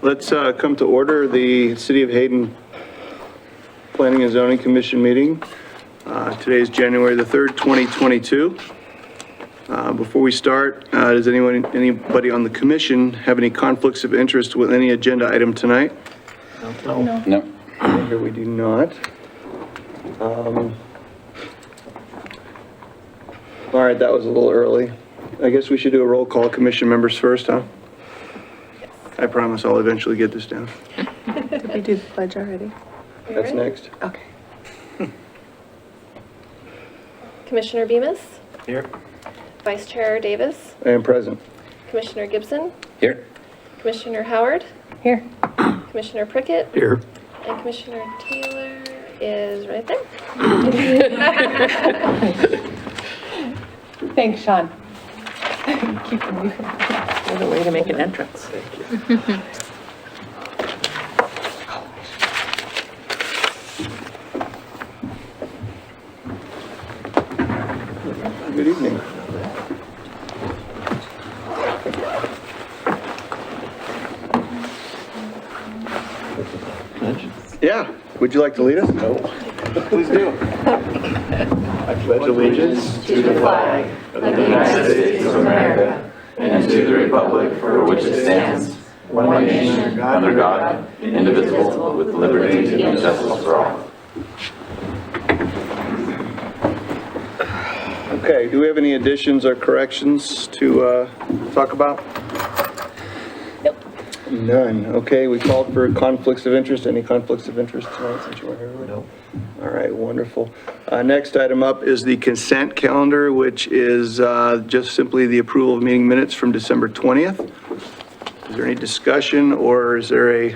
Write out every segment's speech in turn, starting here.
Let's come to order the City of Hayden Planning and Zoning Commission meeting. Today is January the 3rd, 2022. Before we start, does anybody on the commission have any conflicts of interest with any agenda item tonight? No. Here we do not. All right, that was a little early. I guess we should do a roll call, commission members first, huh? I promise I'll eventually get this down. Did we do the pledge already? That's next. Okay. Commissioner Bemis, Here. Vice Chair Davis, I am present. Commissioner Gibson, Here. Commissioner Howard, Here. Commissioner Prickett, Here. and Commissioner Taylor is right there. Thanks, Sean. Keeping me from what a way to make an entrance. Good evening. Yeah, would you like to lead us? No. Please do. I pledge allegiance to the flag of the United States of America and to the republic for which it stands, one nation, under God, indivisible, with liberty and justice for all. Okay, do we have any additions or corrections to talk about? Nope. None. Okay, we called for conflicts of interest. Any conflicts of interest tonight since you weren't here? No. All right, wonderful. Next item up is the consent calendar, which is just simply the approval of meeting minutes from December 20th. Is there any discussion or is there a,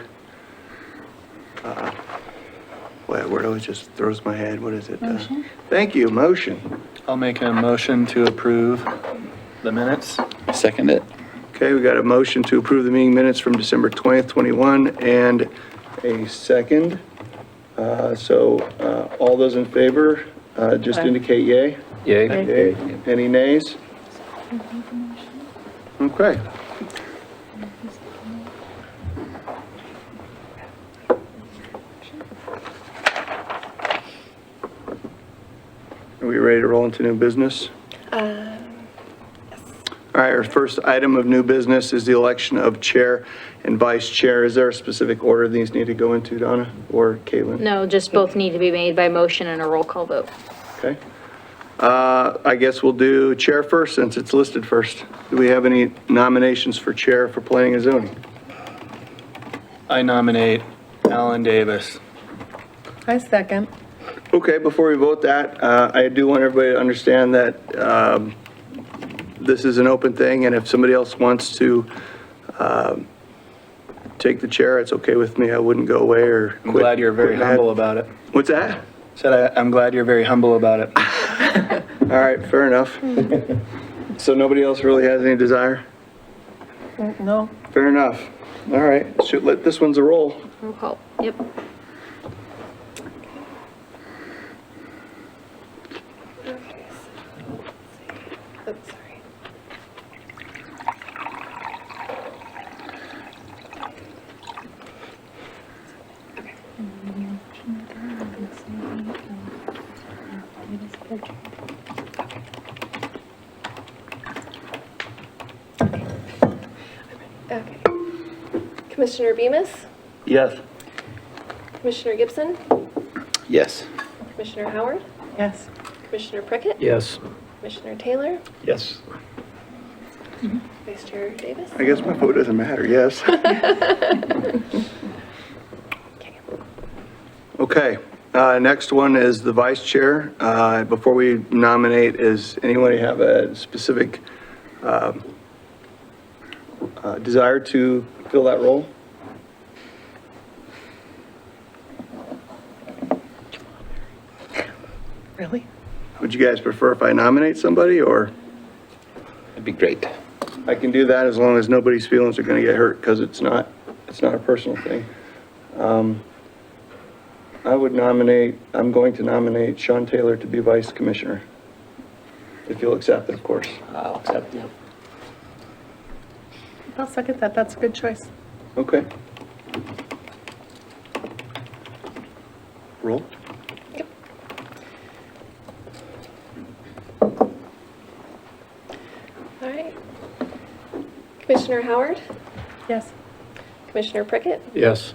what word always just throws my head? What is it? Motion? Thank you, motion. I'll make a motion to approve the minutes. Second it. Okay, we got a motion to approve the meeting minutes from December 20th, 21, and a second. All those in favor, just Aye. indicate yay. Yay. Yay. Any nays? Okay. Are we ready to roll into new business? All right, our first item of new business is the election of chair and vice chair. Is there a specific order these need to go into, Donna or Caitlin? No, just both need to be made by motion and a roll call vote. Okay. I guess we'll do chair first since it's listed first. Do we have any nominations for chair for planning and zoning? I nominate Alan Davis. I second. Okay, before we vote that, I do want everybody to understand that this is an open thing, and if somebody else wants to take the chair, it's okay with me. I wouldn't go away or I'm glad you're very humble about it. What's that? I'm glad you're very humble about it. All right, fair enough. So nobody else really has any desire? No. Fair enough. All right, should let this one's a roll. Roll call, yep. Oh, sorry. Okay. Commissioner Bemis, Yes. Commissioner Gibson, Yes. Commissioner Howard, Yes. Commissioner Prickett, Yes. Commissioner Taylor, Yes. Vice Chair Davis. I guess my vote doesn't matter, yes. Okay, next one is the vice chair. Before we nominate, does anybody have a specific desire to fill that role? Really? Would you guys prefer if I nominate somebody, or? That'd be great. I can do that as long as nobody's feelings are gonna get hurt, because it's not a personal thing. I'm going to nominate Sean Taylor to be vice commissioner. If you'll accept it, of course. I'll accept it. I'll second that. That's a good choice. Okay. Roll? All right. Commissioner Howard, Yes. Commissioner Prickett, Yes.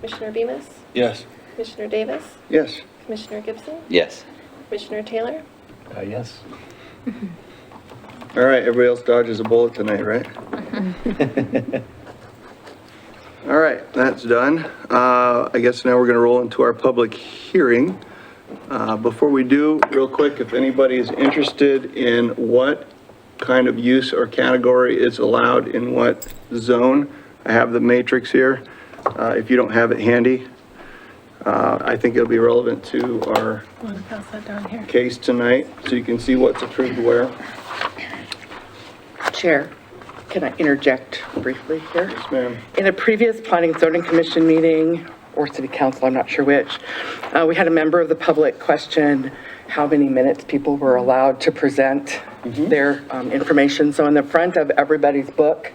Commissioner Bemis, Yes. Commissioner Davis, Yes. Commissioner Gibson, Yes. Commissioner Taylor. Yes. All right, everybody else dodges a bullet tonight, right? All right, that's done. I guess now we're gonna roll into our public hearing. Before we do, real quick, if anybody is interested in what kind of use or category is allowed in what zone, I have the matrix here. If you don't have it handy, I think it'll be relevant to our Want to pass that down here? case tonight, so you can see what's approved where. Chair, can I interject briefly here? Yes, ma'am. In a previous Planning and Zoning Commission meeting, or City Council, I'm not sure which, we had a member of the public question how many minutes people were allowed to present their information. So in the front of everybody's book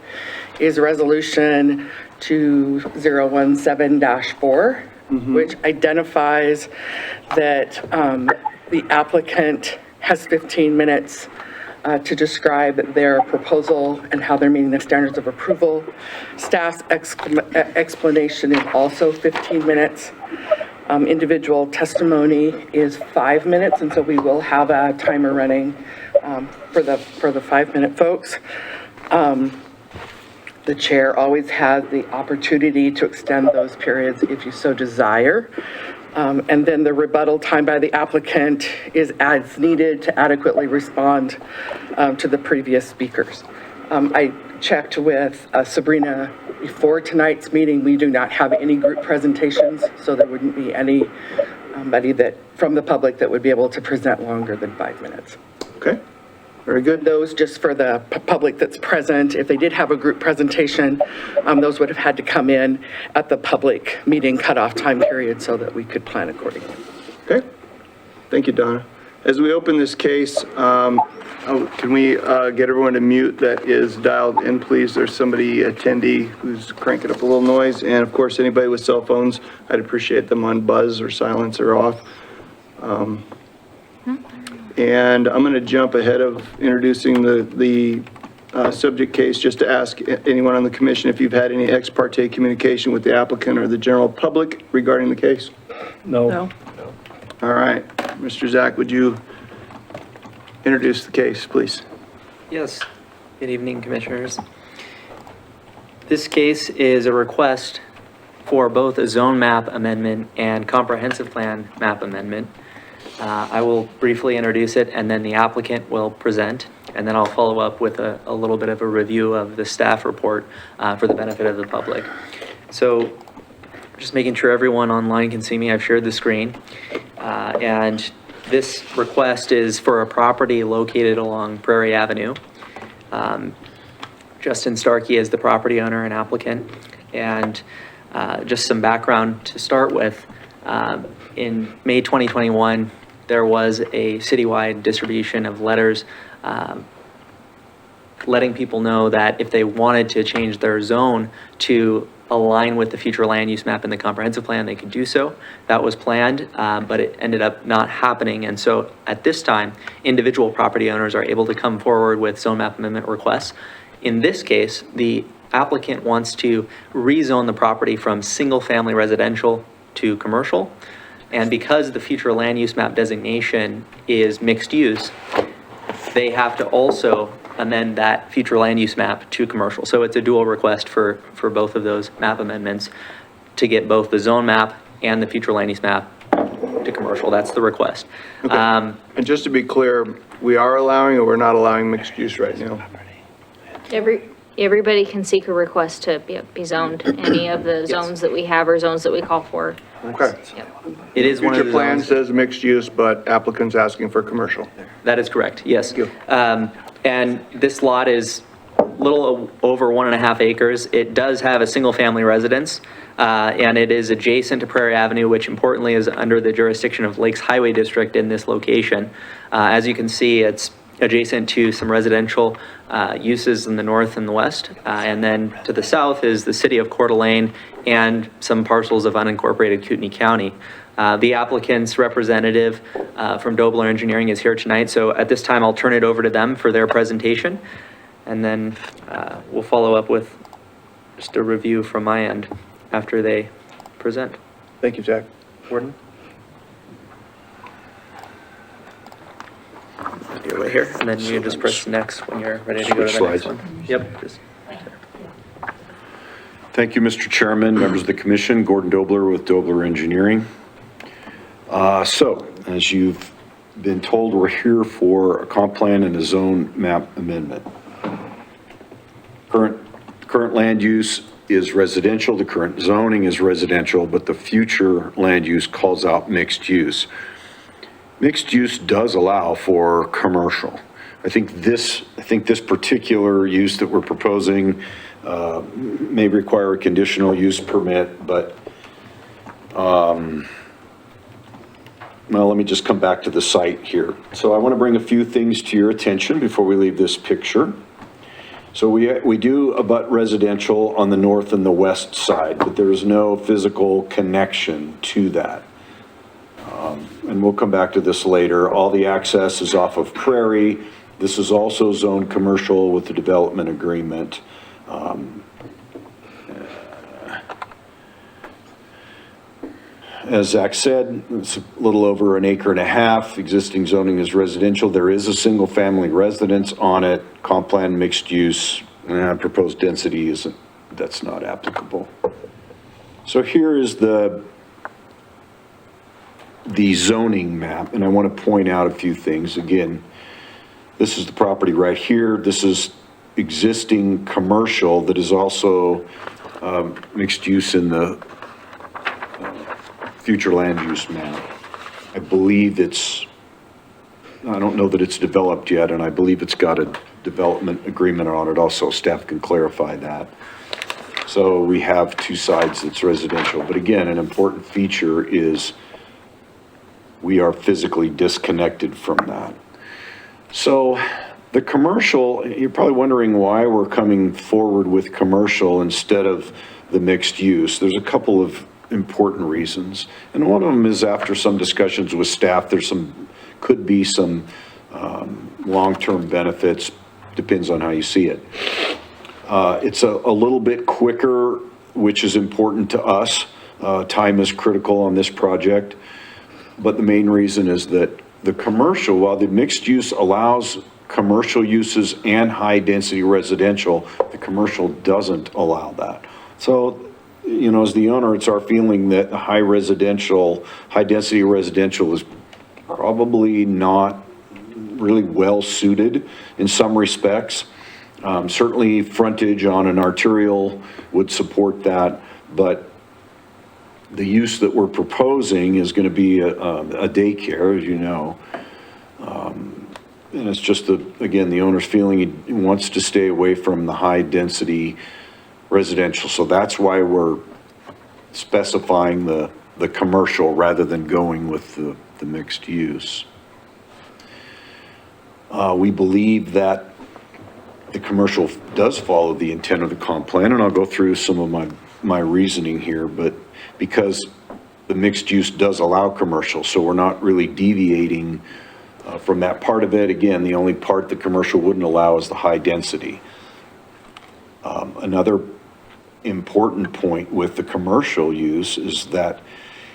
is Resolution 2017-4, which identifies that the applicant has 15 minutes to describe their proposal and how they're meeting the standards of approval. Staff's explanation is also 15 minutes. Individual testimony is 5 minutes, and so we will have a timer running for the 5-minute folks. The chair always has the opportunity to extend those periods if you so desire. And then the rebuttal time by the applicant is as needed to adequately respond to the previous speakers. I checked with Sabrina before tonight's meeting. We do not have any group presentations, so there wouldn't be anybody that from the public that would be able to present longer than 5 minutes. Okay, very good. Those just for the public that's present. If they did have a group presentation, those would have had to come in at the public meeting cutoff time period so that we could plan accordingly. Okay, thank you, Donna. As we open this case, can we get everyone to mute that is dialed in, please? There's somebody, attendee, who's cranking up a little noise. And of course, anybody with cell phones, I'd appreciate them on buzz or silence or off. And I'm going to jump ahead of introducing the subject case just to ask anyone on the commission if you've had any ex parte communication with the applicant or the general public regarding the case. No. All right, Mr. Zach, would you introduce the case, please? Yes. Good evening, Commissioners. This case is a request for both a zone map amendment and comprehensive plan map amendment. I will briefly introduce it, and then the applicant will present, and then I'll follow up with a little bit of a review of the staff report for the benefit of the public. So just making sure everyone online can see me, I've shared the screen. And this request is for a property located along Prairie Avenue. Justin Starkey is the property owner and applicant. And just some background to start with. In May 2021, there was a citywide distribution of letters letting people know that if they wanted to change their zone to align with the future land use map in the comprehensive plan, they could do so. That was planned, but it ended up not happening. And so at this time, individual property owners are able to come forward with zone map amendment requests. In this case, the applicant wants to rezone the property from single family residential to commercial. And because the future land use map designation is mixed use, they have to also amend that future land use map to commercial. So it's a dual request for both of those map amendments to get both the zone map and the future land use map to commercial. That's the request. Okay. And just to be clear, we are allowing or we're not allowing mixed use right now? Everybody can seek a request to be zoned, any of the zones that we have or zones that we call for. Okay. Yep. It is one of Future the plan zones. says mixed use, but applicant's asking for commercial. That is correct, yes. Thank And this lot is a little over 1.5 acres. It does have a single-family residence, and it is adjacent to Prairie Avenue, which importantly is under the jurisdiction of Lakes Highway District in this location. As you can see, it's adjacent to some residential uses in the north and the west. And then to the south is the city of Coeur d'Alene and some parcels of unincorporated Kootenai County. The applicant's representative from Dobler Engineering is here tonight, so at this time I'll turn it over to them for their presentation, and then we'll follow up with just a review from my end after they present. Thank you, Jack. Gordon? You're right here, and then you just press next when you're ready to go to the next one. Yep. Just- Thank you, Mr. Chairman, members of the commission. Gordon Dobler with Dobler Engineering. So, as you've been told, we're here for a comp plan and a zone map amendment. Current land use is residential, the current zoning is residential, but the future land use calls out mixed use. Mixed use does allow for commercial. I think this particular use that we're proposing may require a conditional use permit, but well, let me just come back to the site here. So I want to bring a few things to your attention before we leave this picture. So we do abut residential on the north and the west side, but there is no physical connection to that. And we'll come back to this later. All the access is off of Prairie. This is also zoned commercial with the development agreement. As Zach said, it's a little over an acre and a half. Existing zoning is residential. There is a single family residence on it. Comp plan mixed use, proposed density isn't, that's not applicable. So here is the zoning map, and I want to point out a few things. Again, this is the property right here. This is existing commercial that is also mixed use in the future land use map. I believe I don't know that it's developed yet, and I believe it's got a development agreement on it also. Staff can clarify that. So we have two sides that's residential, but again, an important feature is we are physically disconnected from that. So the commercial, you're probably wondering why we're coming forward with commercial instead of the mixed use. There's a couple of important reasons. And one of them is after some discussions with staff, could be some long-term benefits, depends on how you see it. It's a little bit quicker, which is important to us. Time is critical on this project. But the main reason is that the commercial, while the mixed use allows commercial uses and high density residential, the commercial doesn't allow that. So, you know, as the owner, it's our feeling that the high density residential is probably not really well suited in some respects. Certainly frontage on an arterial would support that, but the use that we're proposing is going to be a daycare, as you know. And it's just, again, the owner's feeling he wants to stay away from the high density residential. So that's why we're specifying the commercial rather than going with the mixed use. We believe that the commercial does follow the intent of the comp plan, and I'll go through some of my reasoning here, but because the mixed use does allow commercial, so we're not really deviating from that part of it. Again, the only part the commercial wouldn't allow is the high density. Another important point with the commercial use is that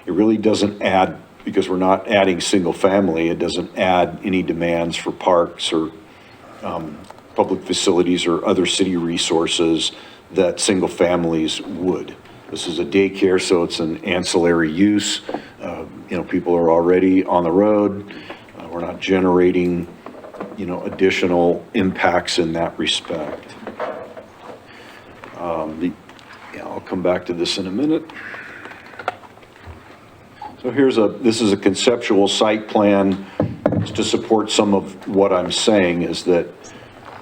it really doesn't add, because we're not adding single family, it doesn't add any demands for parks or public facilities or other city resources that single families would. This is a daycare, so it's an ancillary use. You know, people are already on the road. We're not generating, you know, additional impacts in that respect. I'll come back to this in a minute. So this is a conceptual site plan to support some of what I'm saying, is that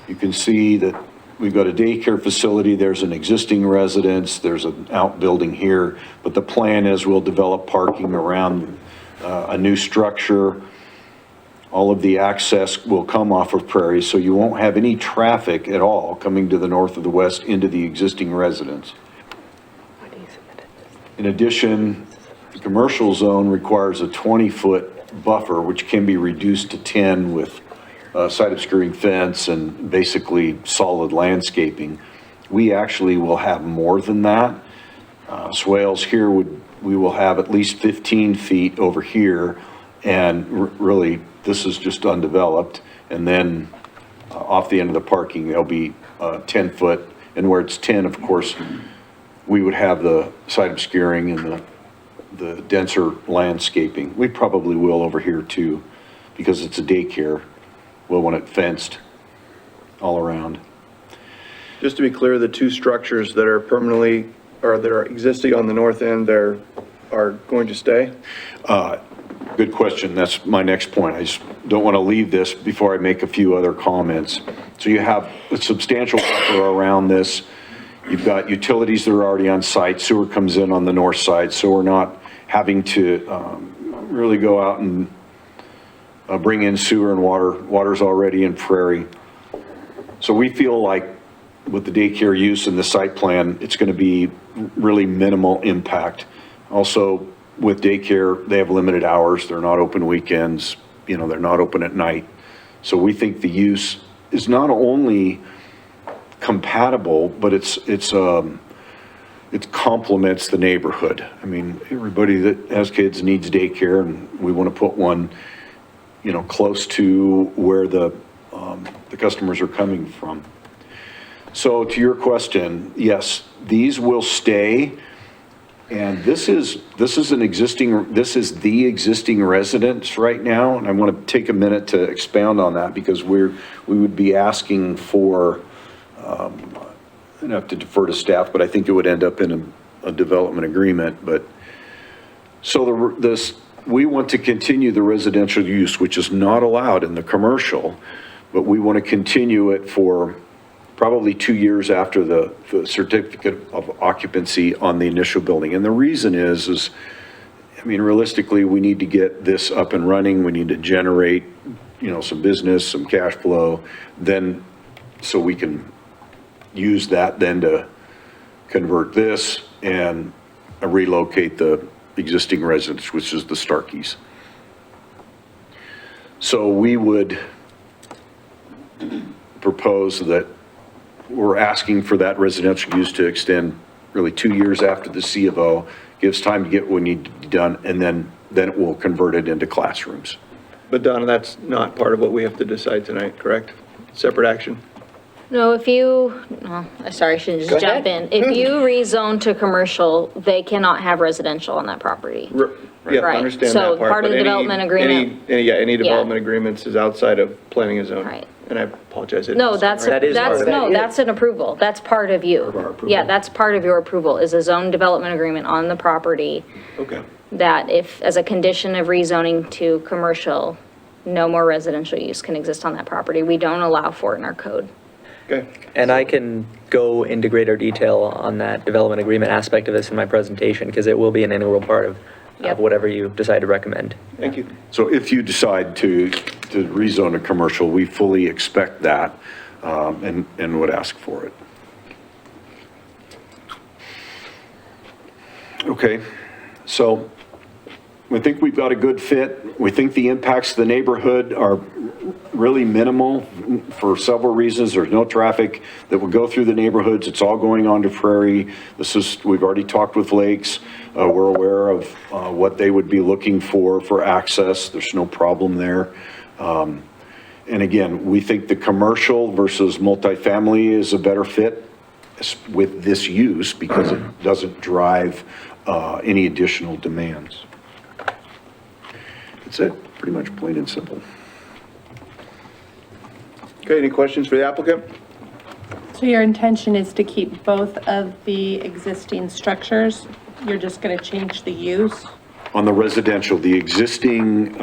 you can see that we've got a daycare facility, there's an existing residence, there's an outbuilding here, but the plan is we'll develop parking around a new structure. All of the access will come off of Prairie, so you won't have any traffic at all coming to the north or the west into the existing residence. In addition, the commercial zone requires a 20-foot buffer, which can be reduced to 10 with side obscuring fence and basically solid landscaping. We actually will have more than that. Swales here we will have at least 15 feet over here, and really, this is just undeveloped. And then off the end of the parking, there'll be 10 foot, and where it's 10, of course, we would have the side obscuring and the denser landscaping. We probably will over here too, because it's a daycare. We'll want it fenced all around. Just to be clear, the two structures that are permanently, or that are existing on the north end, are going to stay? Good question. That's my next point. I just don't want to leave this before I make a few other comments. So you have a substantial buffer around this. You've got utilities that are already on site. Sewer comes in on the north side, so we're not having to really go out and bring in sewer and water. Water's already in Prairie. So we feel like with the daycare use and the site plan, it's going to be really minimal impact. Also, with daycare, they have limited hours. They're not open weekends. You know, they're not open at night. So we think the use is not only compatible, but it complements the neighborhood. I mean, everybody that has kids needs daycare, and we want to put one, you know, close to where the customers are coming from. So to your question, yes, these will stay. And this is the existing residence right now, and I want to take a minute to expound on that, because we would be asking for, I'd have to defer to staff, but I think it would end up in a development agreement. But so we want to continue the residential use, which is not allowed in the commercial, but we want to continue it for probably 2 years after the certificate of occupancy on the initial building. And the reason is, I mean, realistically, we need to get this up and running. We need to generate, you know, some business, some cash flow, then, so we can use that then to convert this and relocate the existing residence, which is the Starkeys. So we would propose that we're asking for that residential use to extend really 2 years after the C of O, gives time to get what we need to be done, and then it will convert it into classrooms. But Donna, that's not part of what we have to decide tonight, correct? Separate action? No, sorry, I shouldn't just jump in. If you rezone to commercial, they cannot have residential on that property. Yeah, I Right. understand So that part. part of but the development agreement- Any development agreements is outside of planning and zoning. Right. And I apologize. No, that's an approval. That's part of you. Of our approval. Yeah, that's part of your approval, is a zone development agreement on the property Okay. that if, as a condition of rezoning to commercial, no more residential use can exist on that property. We don't allow for it in our code. Okay. And I can go into greater detail on that development agreement aspect of this in my presentation, because it will be an integral part of Yep. whatever you decide to recommend. Thank you. So if you decide to rezone a commercial, we fully expect that, and would ask for it. Okay, so we think we've got a good fit. We think the impacts to the neighborhood are really minimal for several reasons. There's no traffic that would go through the neighborhoods. It's all going on to Prairie. We've already talked with Lakes. We're aware of what they would be looking for access. There's no problem there. And again, we think the commercial versus multifamily is a better fit with this use, because it doesn't drive any additional demands. That's it, pretty much plain and simple. Okay, any questions for the applicant? So your intention is to keep both of the existing structures? You're just going to change the use? On the residential, the existing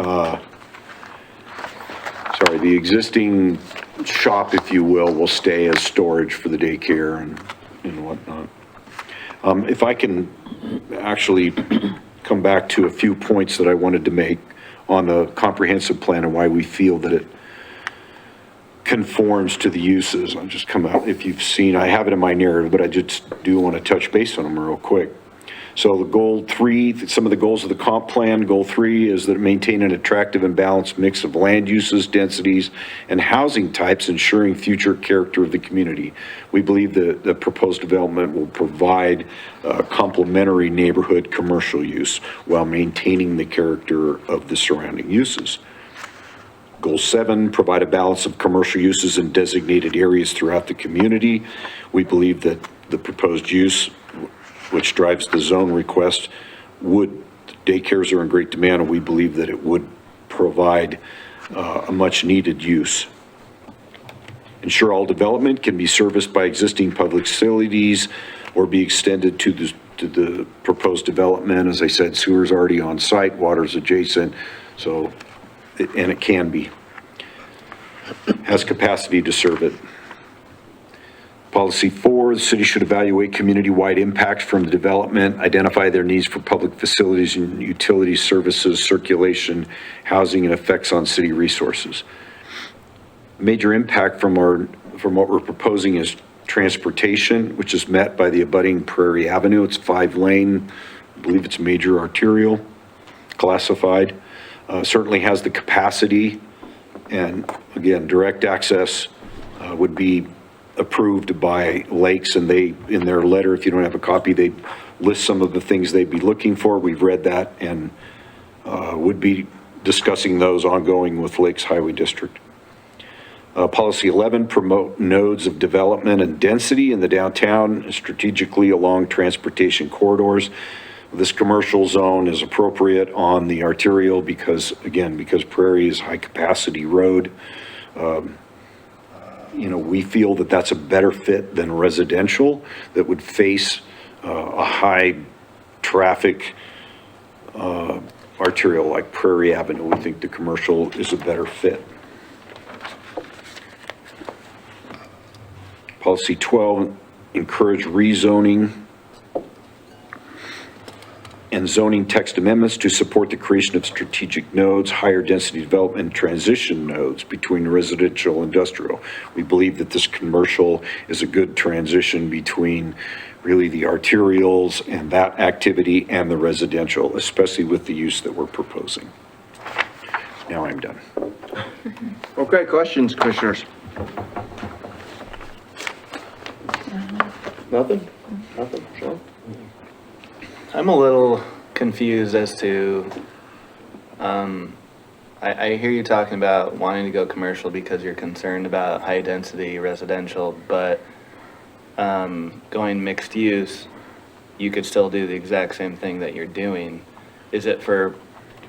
shop, if you will stay as storage for the daycare and whatnot. If I can actually come back to a few points that I wanted to make on the comprehensive plan and why we feel that it conforms to the uses. I'll just come out, if you've seen, I have it in my narrative, but I just do want to touch base on them real quick. So the goal 3, some of the goals of the comp plan, goal 3 is that maintain an attractive and balanced mix of land uses, densities, and housing types, ensuring future character of the community. We believe that the proposed development will provide complementary neighborhood commercial use while maintaining the character of the surrounding uses. Goal 7, provide a balance of commercial uses in designated areas throughout the community. We believe that the proposed use, which drives the zone request, daycares are in great demand, and we believe that it would provide a much needed use. Ensure all development can be serviced by existing public facilities or be extended to the proposed development. As I said, sewer's already on site, water's adjacent, so, and it can be. Has capacity to serve it. Policy 4, the city should evaluate community-wide impacts from the development, identify their needs for public facilities and utility services, circulation, housing, and effects on city resources. Major impact from what we're proposing is transportation, which is met by the abutting Prairie Avenue. It's 5-lane, I believe it's major arterial, classified. Certainly has the capacity, and again, direct access would be approved by Lakes, and they, in their letter, if you don't have a copy, they list some of the things they'd be looking for. We've read that and would be discussing those ongoing with Lakes Highway District. Policy 11, promote nodes of development and density in the downtown strategically along transportation corridors. This commercial zone is appropriate on the arterial because, again, because Prairie is high capacity road. You know, we feel that that's a better fit than residential that would face a high traffic arterial like Prairie Avenue. We think the commercial is a better fit. Policy 12, encourage rezoning and zoning text amendments to support the creation of strategic nodes, higher density development, and transition nodes between residential and industrial. We believe that this commercial is a good transition between really the arterials and that activity and the residential, especially with the use that we're proposing. Now I'm done. Okay, questions, commissioners? Nothing? Nothing, Sean? I'm a little confused as to, I hear you talking about wanting to go commercial because you're concerned about high density residential, but going mixed use, you could still do the exact same thing that you're doing. Is it for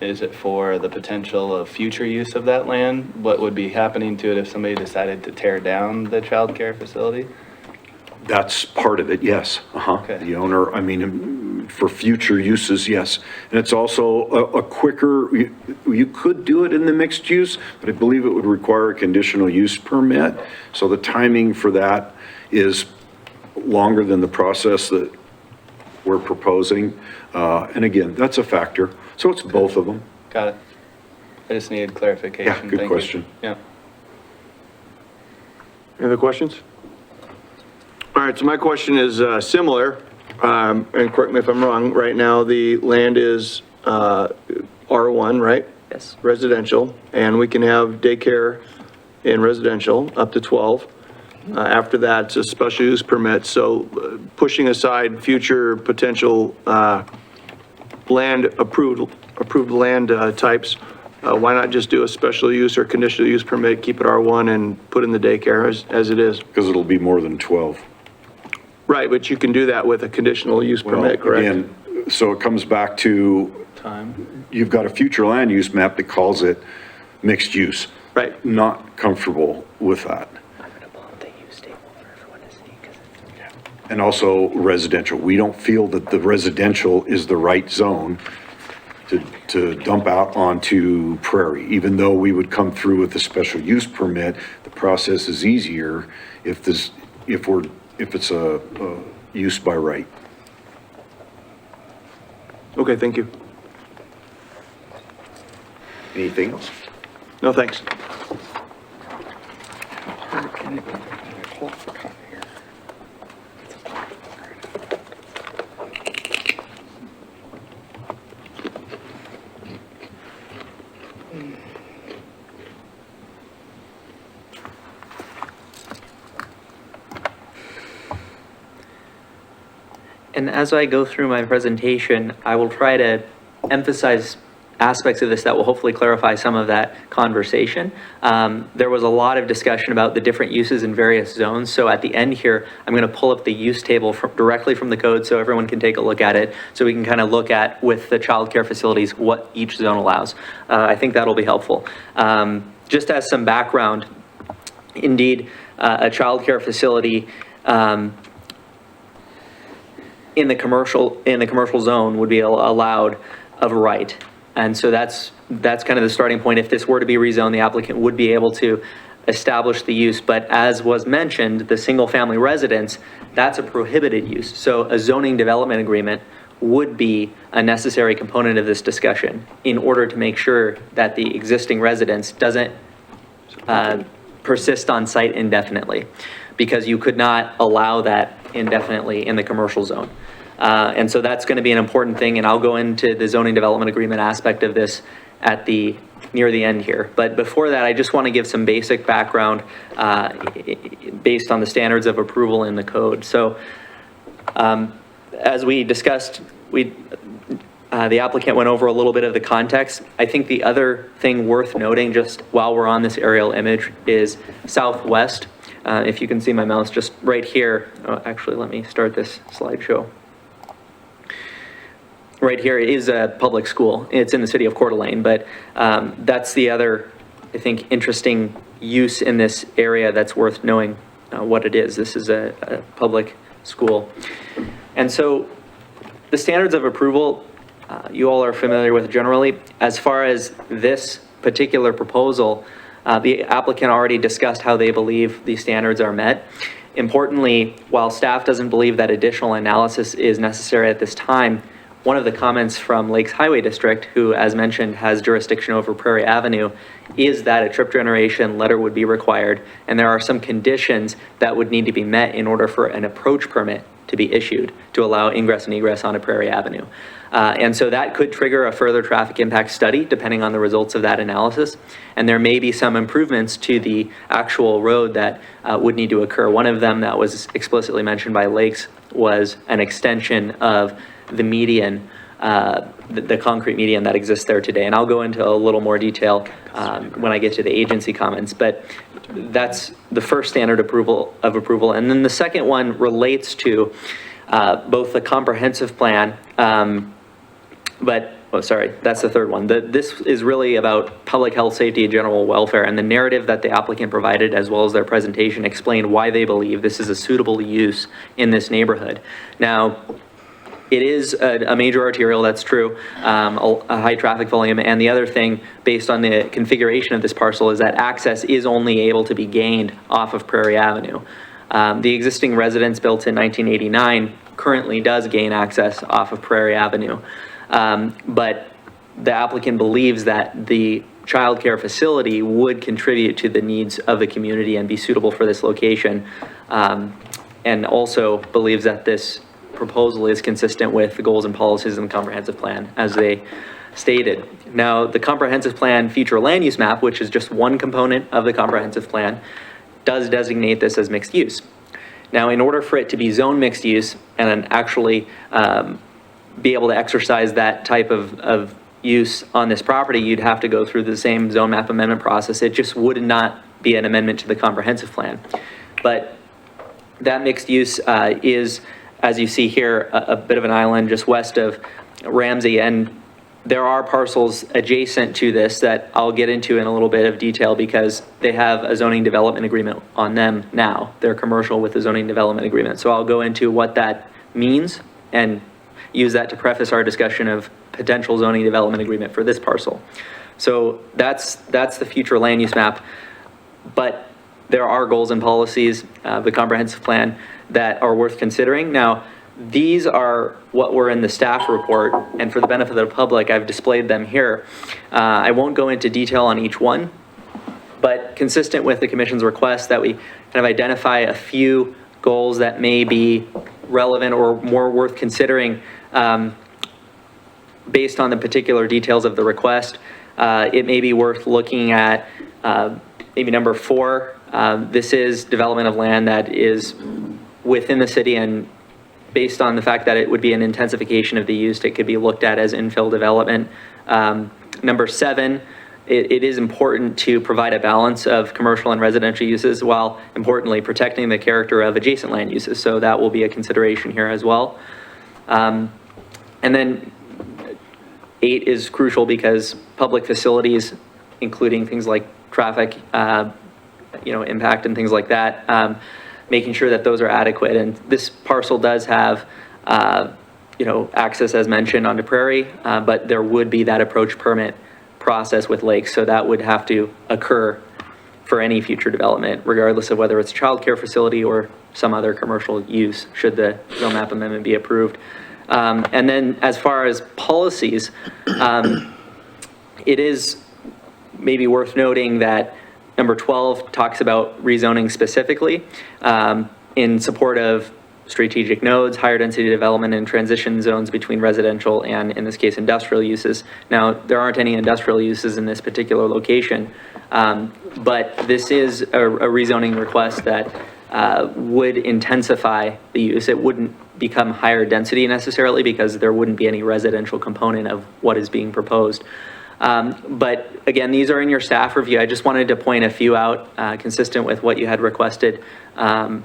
the potential of future use of that land? What would be happening to it if somebody decided to tear down the childcare facility? That's part of it, yes. Okay. The owner, I mean, for future uses, yes. And it's also a quicker, you could do it in the mixed use, but I believe it would require a conditional use permit. So the timing for that is longer than the process that we're proposing. And again, that's a factor. So it's both of them. Got it. I just needed clarification. Yeah, good Thank question. You. Yeah. Any other questions? All right, so my question is similar, and correct me if I'm wrong, right now the land is R1, right? Yes. Residential, and we can have daycare in residential up to 12. After that, it's a special use permit, so pushing aside future potential land approved land types, why not just do a special use or conditional use permit, keep it R1 and put in the daycare as it is? Because it'll be more than 12. Right, but you can do that with a conditional use permit, correct? Again, so it comes back to, you've got a future land use map that calls it mixed use. Right. Not comfortable with that. I'm gonna pull up the use table for everyone to see, because And also residential. We don't feel that the residential is the right zone to dump out onto Prairie. Even though we would come through with a special use permit, the process is easier if it's a use by right. Okay, thank you. Anything else? No, thanks. And as I go through my presentation, I will try to emphasize aspects of this that will hopefully clarify some of that conversation. There was a lot of discussion about the different uses in various zones. So at the end here, I'm going to pull up the use table directly from the code so everyone can take a look at it. So we can kind of look at, with the childcare facilities, what each zone allows. I think that'll be helpful. Just as some background, indeed, a childcare facility in the commercial zone would be allowed of right. And so that's kind of the starting point. If this were to be rezoned, the applicant would be able to establish the use. But as was mentioned, the single family residence, that's a prohibited use. So a zoning development agreement would be a necessary component of this discussion in order to make sure that the existing residence doesn't persist on site indefinitely, because you could not allow that indefinitely in the commercial zone. And so that's going to be an important thing, and I'll go into the zoning development agreement aspect of this at near the end here. But before that, I just want to give some basic background based on the standards of approval in the code. So as we discussed, the applicant went over a little bit of the context. I think the other thing worth noting, just while we're on this aerial image, is southwest. If you can see my mouse just right here. Oh, actually, let me start this slideshow. Right here is a public school. It's in the city of Coeur d'Alene, but that's the other, I think, interesting use in this area that's worth knowing what it is. This is a public school. And so the standards of approval, you all are familiar with generally. As far as this particular proposal, the applicant already discussed how they believe these standards are met. Importantly, while staff doesn't believe that additional analysis is necessary at this time, one of the comments from Lakes Highway District, who, as mentioned, has jurisdiction over Prairie Avenue, is that a trip generation letter would be required, and there are some conditions that would need to be met in order for an approach permit to be issued to allow ingress and egress onto Prairie Avenue. And so that could trigger a further traffic impact study, depending on the results of that analysis. And there may be some improvements to the actual road that would need to occur. One of them that was explicitly mentioned by Lakes was an extension of the median, the concrete median that exists there today. And I'll go into a little more detail when I get to the agency comments, but that's the first standard of approval. And then the second one relates to both the comprehensive plan, that's the third one. This is really about public health, safety, and general welfare, and the narrative that the applicant provided, as well as their presentation, explained why they believe this is a suitable use in this neighborhood. Now, it is a major arterial, that's true, a high traffic volume, and the other thing, based on the configuration of this parcel, is that access is only able to be gained off of Prairie Avenue. The existing residence built in 1989 currently does gain access off of Prairie Avenue, but the applicant believes that the childcare facility would contribute to the needs of the community and be suitable for this location, and also believes that this proposal is consistent with the goals and policies in the comprehensive plan as they stated. Now, the comprehensive plan future land use map, which is just one component of the comprehensive plan, does designate this as mixed use. Now, in order for it to be zone mixed use and actually be able to exercise that type of use on this property, you'd have to go through the same zone map amendment process. It just would not be an amendment to the comprehensive plan. But that mixed use is, as you see here, a bit of an island just west of Ramsey, and there are parcels adjacent to this that I'll get into in a little bit of detail because they have a zoning development agreement on them now. They're commercial with a zoning development agreement. So I'll go into what that means and use that to preface our discussion of potential zoning development agreement for this parcel. So that's the future land use map, but there are goals and policies, the comprehensive plan, that are worth considering. Now, these are what were in the staff report, and for the benefit of the public, I've displayed them here. I won't go into detail on each one, but consistent with the commission's request that we kind of identify a few goals that may be relevant or more worth considering based on the particular details of the request. It may be worth looking at maybe number 4. This is development of land that is within the city, and based on the fact that it would be an intensification of the use, it could be looked at as infill development. Number 7, it is important to provide a balance of commercial and residential uses while importantly protecting the character of adjacent land uses. So that will be a consideration here as well. And then 8 is crucial because public facilities, including things like traffic, impact and things like that, making sure that those are adequate. And this parcel does have, access as mentioned onto Prairie, but there would be that approach permit process with lakes. So that would have to occur for any future development, regardless of whether it's a childcare facility or some other commercial use, should the zone map amendment be approved. And then as far as policies, it is maybe worth noting that number 12 talks about rezoning specifically in support of strategic nodes, higher density development, and transition zones between residential and, in this case, industrial uses. Now, there aren't any industrial uses in this particular location, but this is a rezoning request that would intensify the use. It wouldn't become higher density necessarily because there wouldn't be any residential component of what is being proposed. But again, these are in your staff review. I just wanted to point a few out consistent with what you had requested. And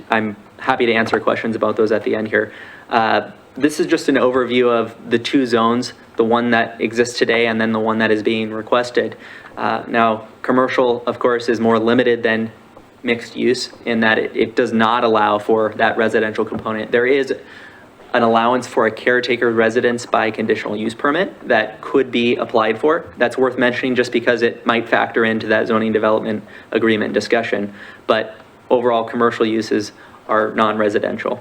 I'm happy to answer questions about those at the end here. This is just an overview of the 2 zones, the one that exists today and then the one that is being requested. Now, commercial, of course, is more limited than mixed use in that it does not allow for that residential component. There is an allowance for a caretaker residence by conditional use permit that could be applied for. That's worth mentioning just because it might factor into that zoning development agreement discussion. But overall, commercial uses are non-residential.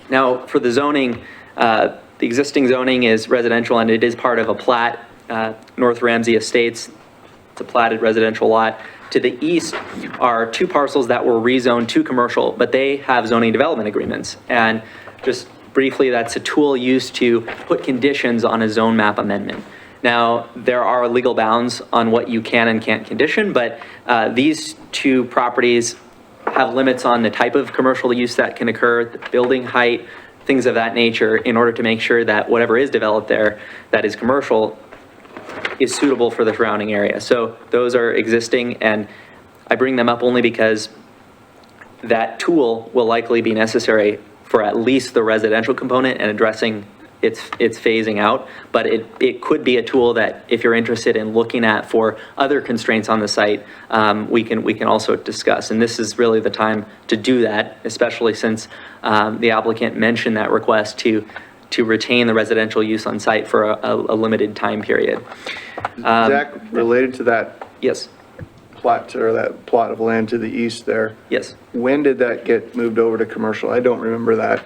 Now, for the zoning, the existing zoning is residential and it is part of a plat, North Ramsey Estates. It's a platted residential lot. To the east are 2 parcels that were rezoned to commercial, but they have zoning development agreements. And just briefly, that's a tool used to put conditions on a zone map amendment. Now, there are legal bounds on what you can and can't condition, but these 2 properties have limits on the type of commercial use that can occur, the building height, things of that nature, in order to make sure that whatever is developed there that is commercial is suitable for the surrounding area. So those are existing, and I bring them up only because that tool will likely be necessary for at least the residential component and addressing its phasing out. But it could be a tool that, if you're interested in looking at for other constraints on the site, we can also discuss. And this is really the time to do that, especially since the applicant mentioned that request to retain the residential use on site for a limited time period. Zach, related to that Yes. plot, or that plot of land to the east there, Yes. when did that get moved over to commercial? I don't remember that.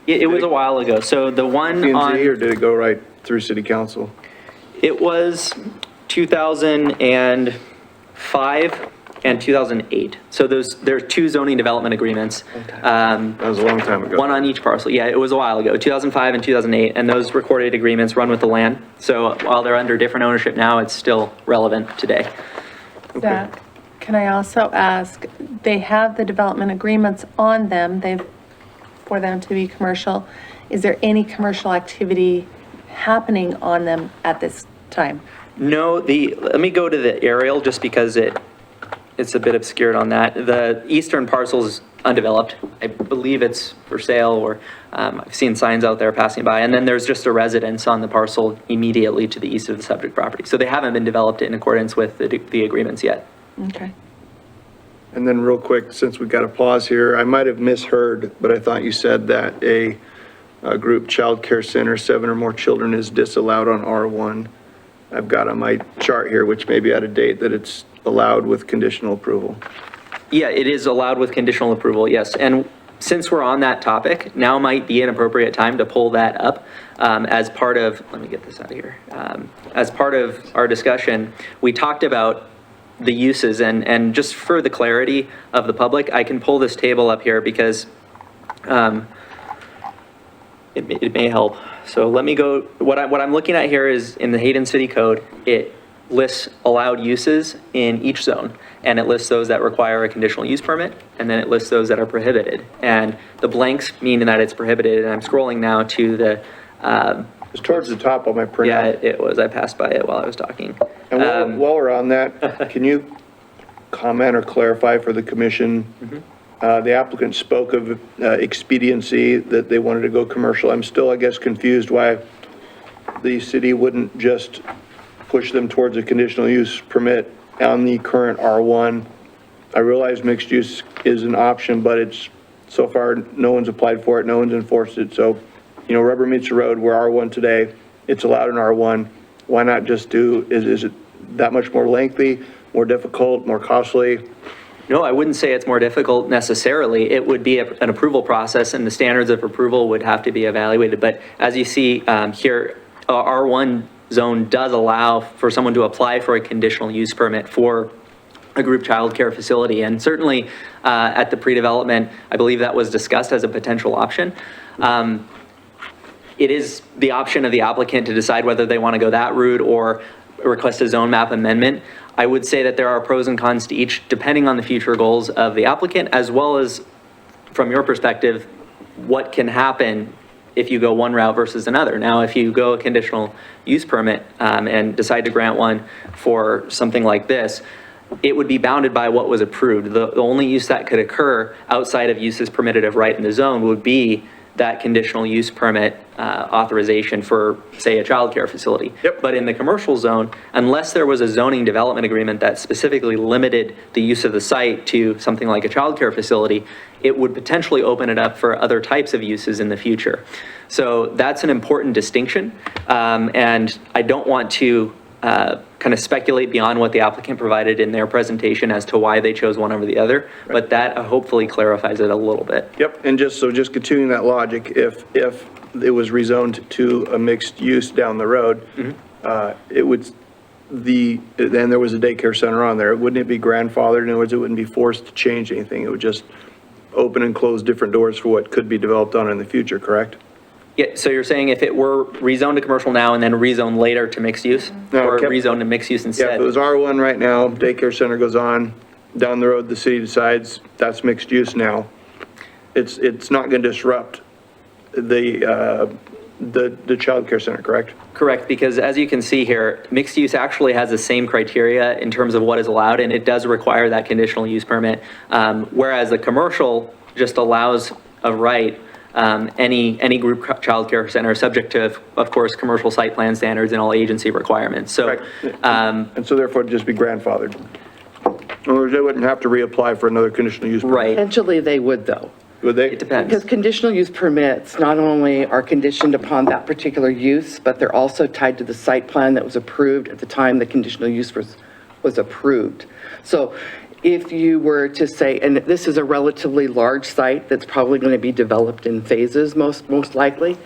It was a while ago. So the one P&Z, on, or did it go right through city council? it was 2005 and 2008. So there's 2 zoning development agreements. That was a long time ago. One on each parcel. Yeah, it was a while ago, 2005 and 2008, and those recorded agreements run with the land. So while they're under different ownership now, it's still relevant today. Zach, can I also ask, they have the development agreements on them, for them to be commercial. Is there any commercial activity happening on them at this time? No, let me go to the aerial just because it's a bit obscured on that. The eastern parcel is undeveloped. I believe it's for sale, or I've seen signs out there passing by. And then there's just a residence on the parcel immediately to the east of the subject property. So they haven't been developed in accordance with the agreements yet. Okay. And then real quick, since we've got a pause here, I might have misheard, but I thought you said that a group child care center, 7 or more children, is disallowed on R1. I've got on my chart here, which may be out of date, that it's allowed with conditional approval. Yeah, it is allowed with conditional approval, yes. And since we're on that topic, now might be an appropriate time to pull that up as part of, let me get this out of here. As part of our discussion, we talked about the uses, and just for the clarity of the public, I can pull this table up here because it may help. So let me go, what I'm looking at here is in the Hayden City Code, it lists allowed uses in each zone, and it lists those that require a conditional use permit, and then it lists those that are prohibited. And the blanks mean that it's prohibited, and I'm scrolling now to the, It's towards the top of my printout. yeah, it was, I passed by it while I was talking. And while we're on that, can you comment or clarify for the commission? The applicant spoke of expediency, that they wanted to go commercial. I'm still, I guess, confused why the city wouldn't just push them towards a conditional use permit on the current R1. I realize mixed use is an option, but it's, so far, no one's applied for it, no one's enforced it. So, you know, rubber meets the road. We're R1 today. It's allowed in R1. Why not just do, is it that much more lengthy, more difficult, more costly? No, I wouldn't say it's more difficult necessarily. It would be an approval process, and the standards of approval would have to be evaluated. But as you see here, R1 zone does allow for someone to apply for a conditional use permit for a group childcare facility. And certainly at the pre-development, I believe that was discussed as a potential option. It is the option of the applicant to decide whether they want to go that route or request a zone map amendment. I would say that there are pros and cons to each, depending on the future goals of the applicant, as well as, from your perspective, what can happen if you go one route versus another. Now, if you go a conditional use permit and decide to grant one for something like this, it would be bounded by what was approved. The only use that could occur outside of uses permitted of right in the zone would be that conditional use permit authorization for, say, a childcare facility. Yep. But in the commercial zone, unless there was a zoning development agreement that specifically limited the use of the site to something like a childcare facility, it would potentially open it up for other types of uses in the future. So that's an important distinction. And I don't want to kind of speculate beyond what the applicant provided in their presentation as to why they chose one over the other, but that hopefully clarifies it a little bit. Yep, and just continuing that logic, if it was rezoned to a mixed use down the road, it would, then there was a daycare center on there, wouldn't it be grandfathered? In other words, it wouldn't be forced to change anything. It would just open and close different doors for what could be developed on in the future, correct? Yeah, so you're saying if it were rezoned to commercial now and then rezoned later to mixed use? No, Or kept- rezoned to mixed use Yeah, instead? if it was R1 right now, daycare center goes on, down the road, the city decides that's mixed use now. It's not going to disrupt the childcare center, correct? Correct, because as you can see here, mixed use actually has the same criteria in terms of what is allowed, and it does require that conditional use permit. Whereas the commercial just allows a right, any group childcare center subject to, of course, commercial site plan standards and all agency requirements. So, Correct. And so therefore it'd just be grandfathered. In other words, they wouldn't have to reapply for another conditional use permit. right, Potentially, they would, though. Would they? it depends. Because conditional use permits not only are conditioned upon that particular use, but they're also tied to the site plan that was approved at the time the conditional use was approved. So if you were to say, and this is a relatively large site that's probably going to be developed in phases, most likely.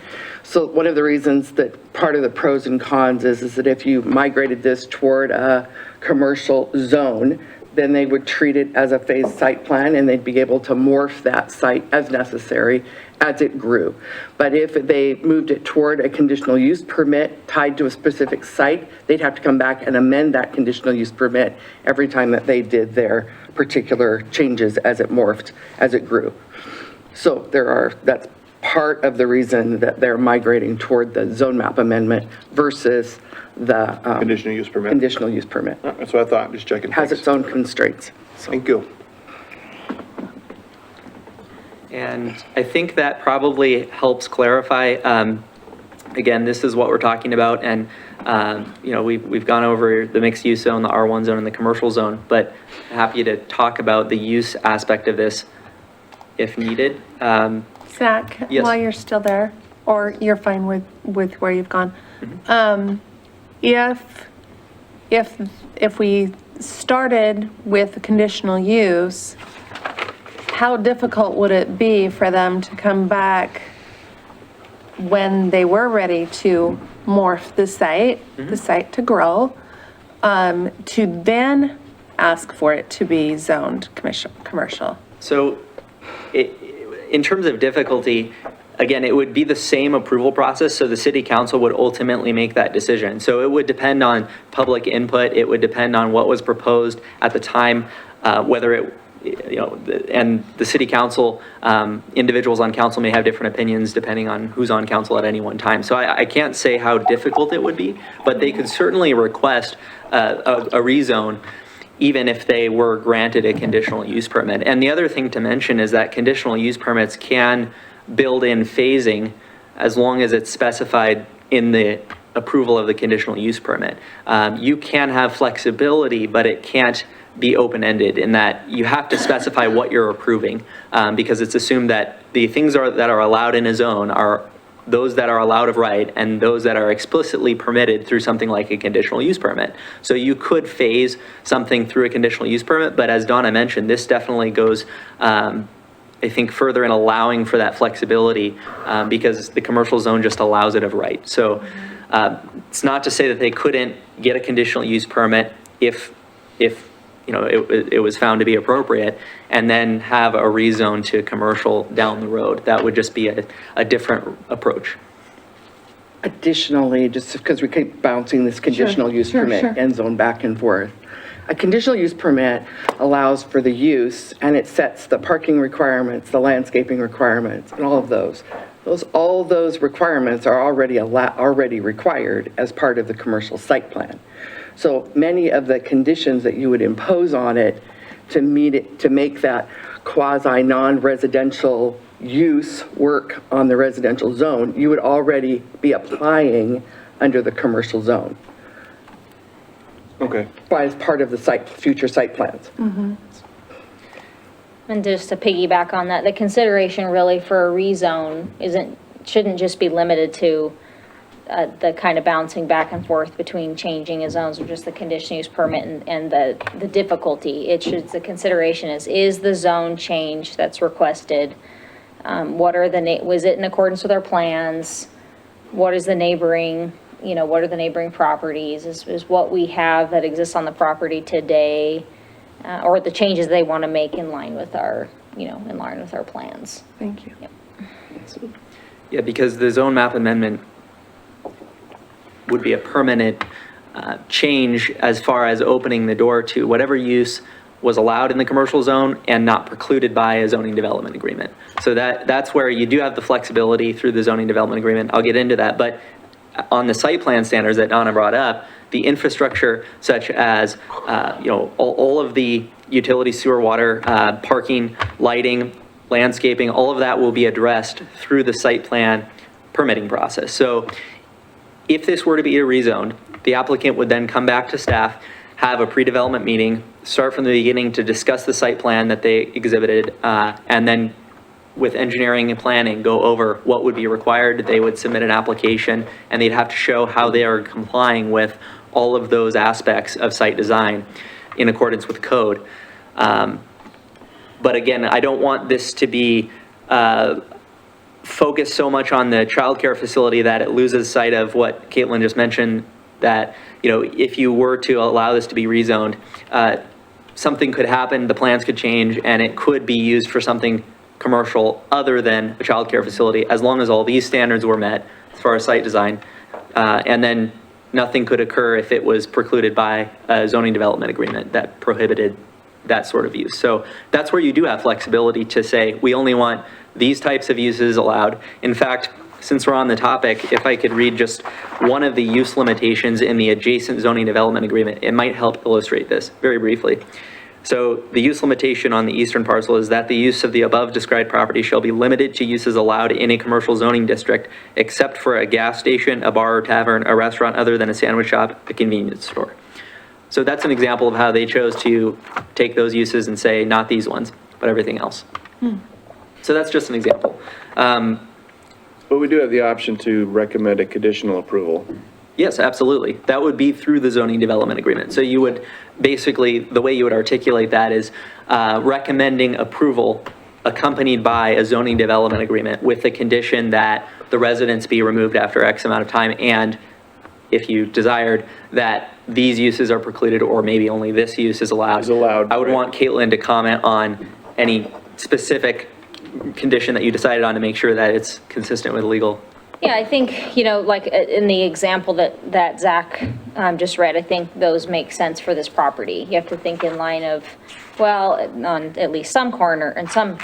So one of the reasons that part of the pros and cons is that if you migrated this toward a commercial zone, then they would treat it as a phased site plan and they'd be able to morph that site as necessary as it grew. But if they moved it toward a conditional use permit tied to a specific site, they'd have to come back and amend that conditional use permit every time that they did their particular changes as it morphed, as it grew. So that's part of the reason that they're migrating toward the zone map amendment versus the Conditional use permit. conditional use permit. That's what I thought, just checking. Has Thanks. its own constraints. Thank you. And I think that probably helps clarify. Again, this is what we're talking about, and you know, we've gone over the mixed use zone, the R1 zone, and the commercial zone, but happy to talk about the use aspect of this if needed. Zach, Yes. while you're still there, or you're fine with where you've gone. If we started with the conditional use, how difficult would it be for them to come back when they were ready to morph the site to grow, to then ask for it to be zoned commercial? So in terms of difficulty, again, it would be the same approval process, so the city council would ultimately make that decision. So it would depend on public input, it would depend on what was proposed at the time, whether it, and the city council, individuals on council may have different opinions depending on who's on council at any one time. So I can't say how difficult it would be, but they could certainly request a rezone even if they were granted a conditional use permit. And the other thing to mention is that conditional use permits can build in phasing as long as it's specified in the approval of the conditional use permit. You can have flexibility, but it can't be open-ended in that you have to specify what you're approving, because it's assumed that the things that are allowed in a zone are those that are allowed of right and those that are explicitly permitted through something like a conditional use permit. So you could phase something through a conditional use permit, but as Donna mentioned, this definitely goes, I think, further in allowing for that flexibility, because the commercial zone just allows it of right. So it's not to say that they couldn't get a conditional use permit if it was found to be appropriate, and then have a rezone to commercial down the road. That would just be a different approach. Additionally, just because we keep bouncing this conditional use permit end zone back and forth, a conditional use permit allows for the use, and it sets the parking requirements, the landscaping requirements, and all of those. All those requirements are already required as part of the commercial site plan. So many of the conditions that you would impose on it to make that quasi non-residential use work on the residential zone, you would already be applying under the commercial zone. Okay. As part of the future site plans. And just to piggyback on that, the consideration really for a rezone shouldn't just be limited to the kind of bouncing back and forth between changing a zones or just the conditional use permit and the difficulty. The consideration is the zone change that's requested, was it in accordance with our plans? What is the neighboring, what are the neighboring properties? Is what we have that exists on the property today, or the changes they want to make in line with our plans. Thank you. Yep. Yeah, because the zone map amendment would be a permanent change as far as opening the door to whatever use was allowed in the commercial zone and not precluded by a zoning development agreement. So that's where you do have the flexibility through the zoning development agreement. I'll get into that, but on the site plan standards that Donna brought up, the infrastructure such as all of the utility, sewer, water, parking, lighting, landscaping, all of that will be addressed through the site plan permitting process. So if this were to be rezoned, the applicant would then come back to staff, have a pre-development meeting, start from the beginning to discuss the site plan that they exhibited, and then with engineering and planning, go over what would be required. They would submit an application, and they'd have to show how they are complying with all of those aspects of site design in accordance with code. But again, I don't want this to be focus so much on the childcare facility that it loses sight of what Caitlin just mentioned, that, if you were to allow this to be rezoned, something could happen, the plans could change, and it could be used for something commercial other than a childcare facility, as long as all these standards were met as far as site design. And then nothing could occur if it was precluded by a zoning development agreement that prohibited that sort of use. So that's where you do have flexibility to say, we only want these types of uses allowed. In fact, since we're on the topic, if I could read just one of the use limitations in the adjacent zoning development agreement, it might help illustrate this very briefly. So the use limitation on the eastern parcel is that the use of the above described property shall be limited to uses allowed in a commercial zoning district, except for a gas station, a bar or tavern, a restaurant other than a sandwich shop, a convenience store. So that's an example of how they chose to take those uses and say, not these ones, but everything else. So that's just an example. But we do have the option to recommend a conditional approval. Yes, absolutely. That would be through the zoning development agreement. So you would basically, the way you would articulate that is recommending approval accompanied by a zoning development agreement with the condition that the residence be removed after X amount of time, and if you desired, that these uses are precluded, or maybe only this use is allowed. I would want Caitlin to comment on any specific condition that you decided on to make sure that it's consistent with legal. Yeah, I think, like in the example that Zach just read, I think those make sense for this property. You have to think in line of, well, on at least some corner and some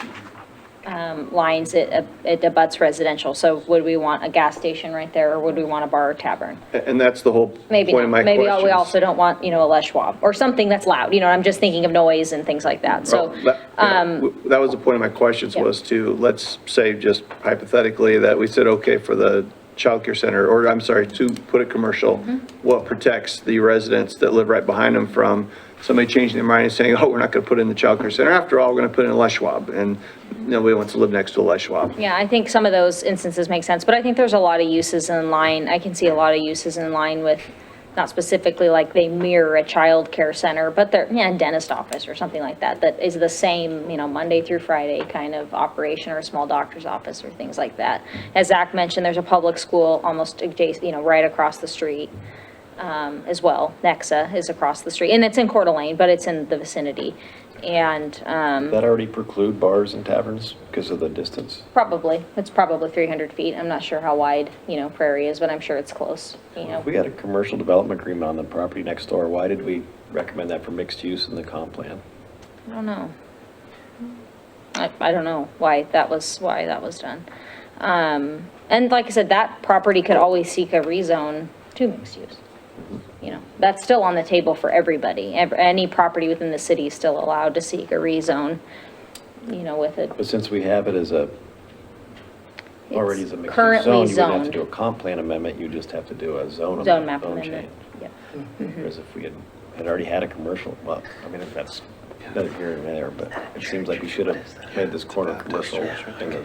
lines, it abuts residential. So would we want a gas station right there, or would we want a bar or tavern? And that's the whole Maybe point of my not. Maybe questions. we also don't want, a Les Schwab or something that's loud. I'm just thinking of noise and things like that. So, That was the point of my questions, Yeah. was to, let's say just hypothetically that we said, okay, for the childcare center, or I'm sorry, to put it commercial, what protects the residents that live right behind them from somebody changing their mind and saying, oh, we're not gonna put it in the childcare center. After all, we're gonna put it in a Les Schwab, and nobody wants to live next to a Les Schwab. yeah, I think some of those instances make sense, but I think there's a lot of uses in line. I can see a lot of uses in line with, not specifically like they mirror a child care center, but they're, dentist office or something like that, that is the same, Monday through Friday kind of operation, or a small doctor's office or things like that. As Zach mentioned, there's a public school almost adjacent, right across the street, as well. Nexa is across the street, and it's in Coeur d'Alene, but it's in the vicinity. And, That already preclude bars and taverns because of the distance? it's probably 300 feet. I'm not sure how wide, Prairie is, but I'm sure it's close, If we had a commercial development agreement on the property next door, why did we recommend that for mixed use in the comp plan? I don't know. I don't know why that was done. And like I said, that property could always seek a rezone to mixed use. That's still on the table for everybody. Any property within the city is still allowed to seek a rezone, with it. But since we have it as already as a mixed use currently zone, you wouldn't have to zoned. do a comp plan amendment, you just have to do a zone Zone change. map amendment. Yep. Whereas if we had already had a commercial, well, I mean, if that's neither here and there, but it seems like we should have made this corner commercial in the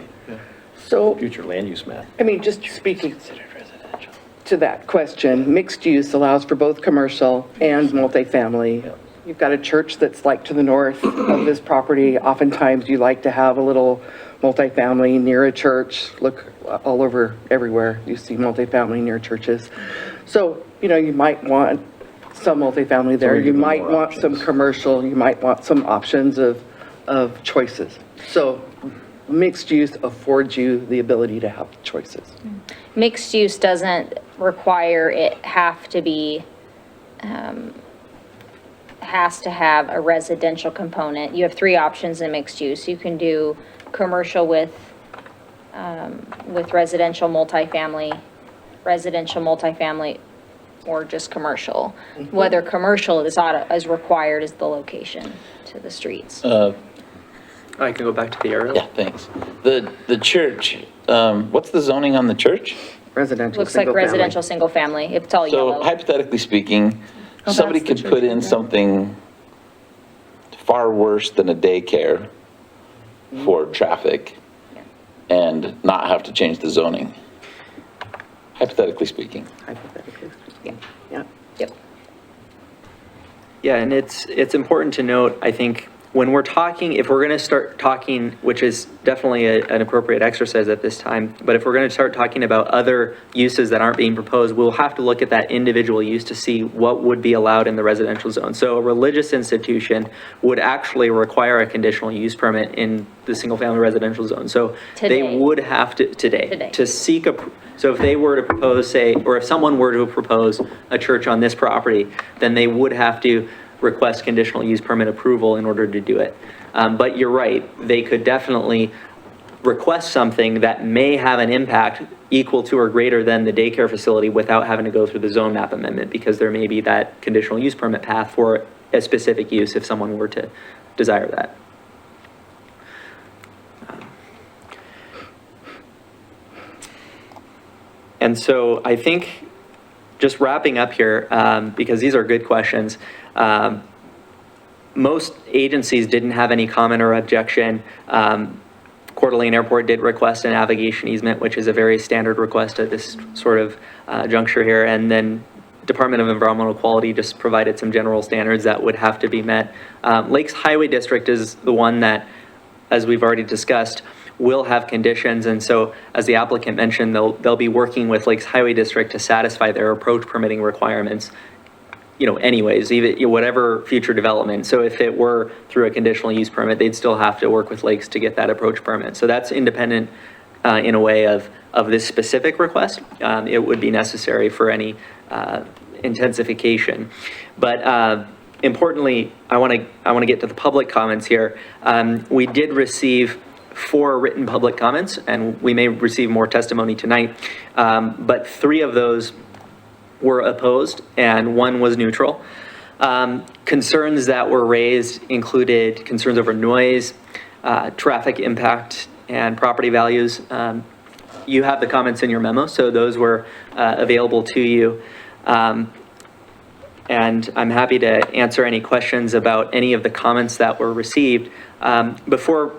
So, future land use map. I mean, just speaking to that question, mixed use allows for both commercial and multifamily. You've got a church that's like to the north of this property. Oftentimes you like to have a little multifamily near a church. Look all over everywhere, you see multifamily near churches. So, you might want some multifamily there. we You give them might more want some options. commercial, you might want some options of choices. So mixed use affords you the ability to have choices. Mixed use doesn't require it have to be, has to have a residential component. You have three options in mixed use. You can do commercial with residential multifamily, or just commercial. Whether commercial is required is the location to the streets. I can go back to the aerial. Yeah, thanks. The church, what's the zoning on the church? Residential, Looks like single family. residential, single family, if it's all So yellow. hypothetically speaking, Oh, somebody that's the could put church, in yeah. something far worse than a daycare for traffic and not have to change the zoning, hypothetically speaking. Hypothetically. Yeah. Yeah. Yep. Yeah, and it's important to note, I think, when we're talking, if we're going to start talking, which is definitely an appropriate exercise at this time, but if we're going to start talking about other uses that aren't being proposed, we'll have to look at that individual use to see what would be allowed in the residential zone. So a religious institution would actually require a conditional use permit in the single-family residential zone. So Today. they would have to, Today. to seek so if they were to propose, say, or if someone were to propose a church on this property, then they would have to request conditional use permit approval in order to do it. But you're right, they could definitely request something that may have an impact equal to or greater than the daycare facility without having to go through the zone map amendment, because there may be that conditional use permit path for a specific use if someone were to desire that. And so I think, just wrapping up here, because these are good questions, most agencies didn't have any comment or objection. Coeur d'Alene Airport did request a navigation easement, which is a very standard request at this sort of juncture here. And then Department of Environmental Quality just provided some general standards that would have to be met. Lakes Highway District is the one that as we've already discussed, will have conditions. And so, as the applicant mentioned, they'll be working with Lakes Highway District to satisfy their approach permitting requirements, anyways, even whatever future development. So if it were through a conditional use permit, they'd still have to work with Lakes to get that approach permit. So that's independent in a way of this specific request. It would be necessary for any intensification. But importantly, I want to get to the public comments here. We did receive 4 written public comments, and we may receive more testimony tonight, but 3 of those were opposed and 1 was neutral. Concerns that were raised included concerns over noise, traffic impact, and property values. You have the comments in your memo, so those were available to you. And I'm happy to answer any questions about any of the comments that were received. Before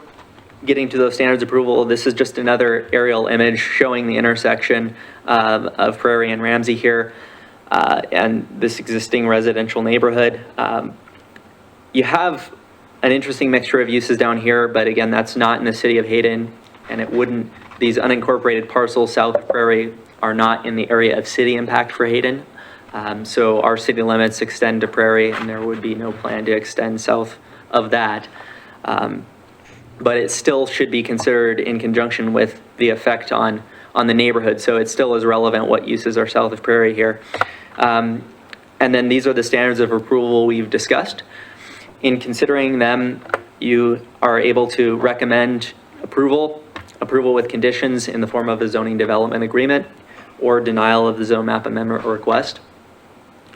getting to those standards approval, this is just another aerial image showing the intersection of Prairie and Ramsey here, and this existing residential neighborhood. You have an interesting mixture of uses down here, but again, that's not in the city of Hayden, and it wouldn't, these unincorporated parcels south of Prairie are not in the area of city impact for Hayden. So our city limits extend to Prairie, and there would be no plan to extend south of that. But it still should be considered in conjunction with the effect on the neighborhood. So it still is relevant what uses are south of Prairie here. And then these are the standards of approval we've discussed. In considering them, you are able to recommend approval with conditions in the form of a zoning development agreement or denial of the zone map amendment request.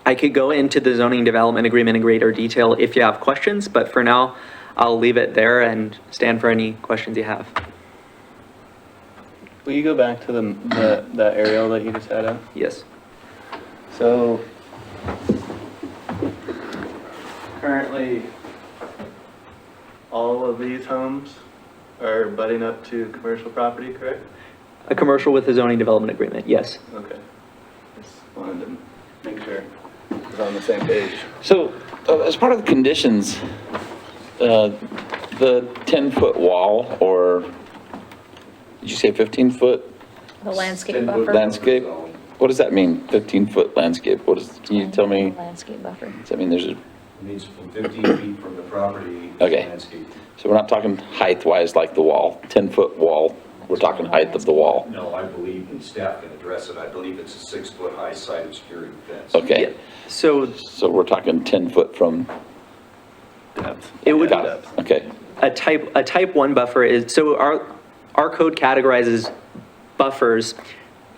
I could go into the zoning development agreement in greater detail if you have questions, but for now, I'll leave it there and stand for any questions you have. Will you go back to the aerial that you just had up? Yes. So currently, all of these homes are butting up to commercial property, correct? A commercial with a zoning development agreement, yes. Okay. Just wanted to make sure it's on the same page. So as part of the conditions, the 10-foot wall, or did you say 15-foot The landscape buffer. landscape? What does that mean, 15-foot landscape? Can you tell me? Landscape buffer. Does that mean there's a, It means from 15 feet from the property. Okay. Landscape. so we're not talking height-wise like the wall, 10-foot wall, we're talking height of the wall? No, I believe, and staff can address it, I believe it's a 6-foot high side obscuring fence. Okay, So so we're talking 10 foot from, Depth. it would, got it, okay. a type 1 buffer is, so our code categorizes buffers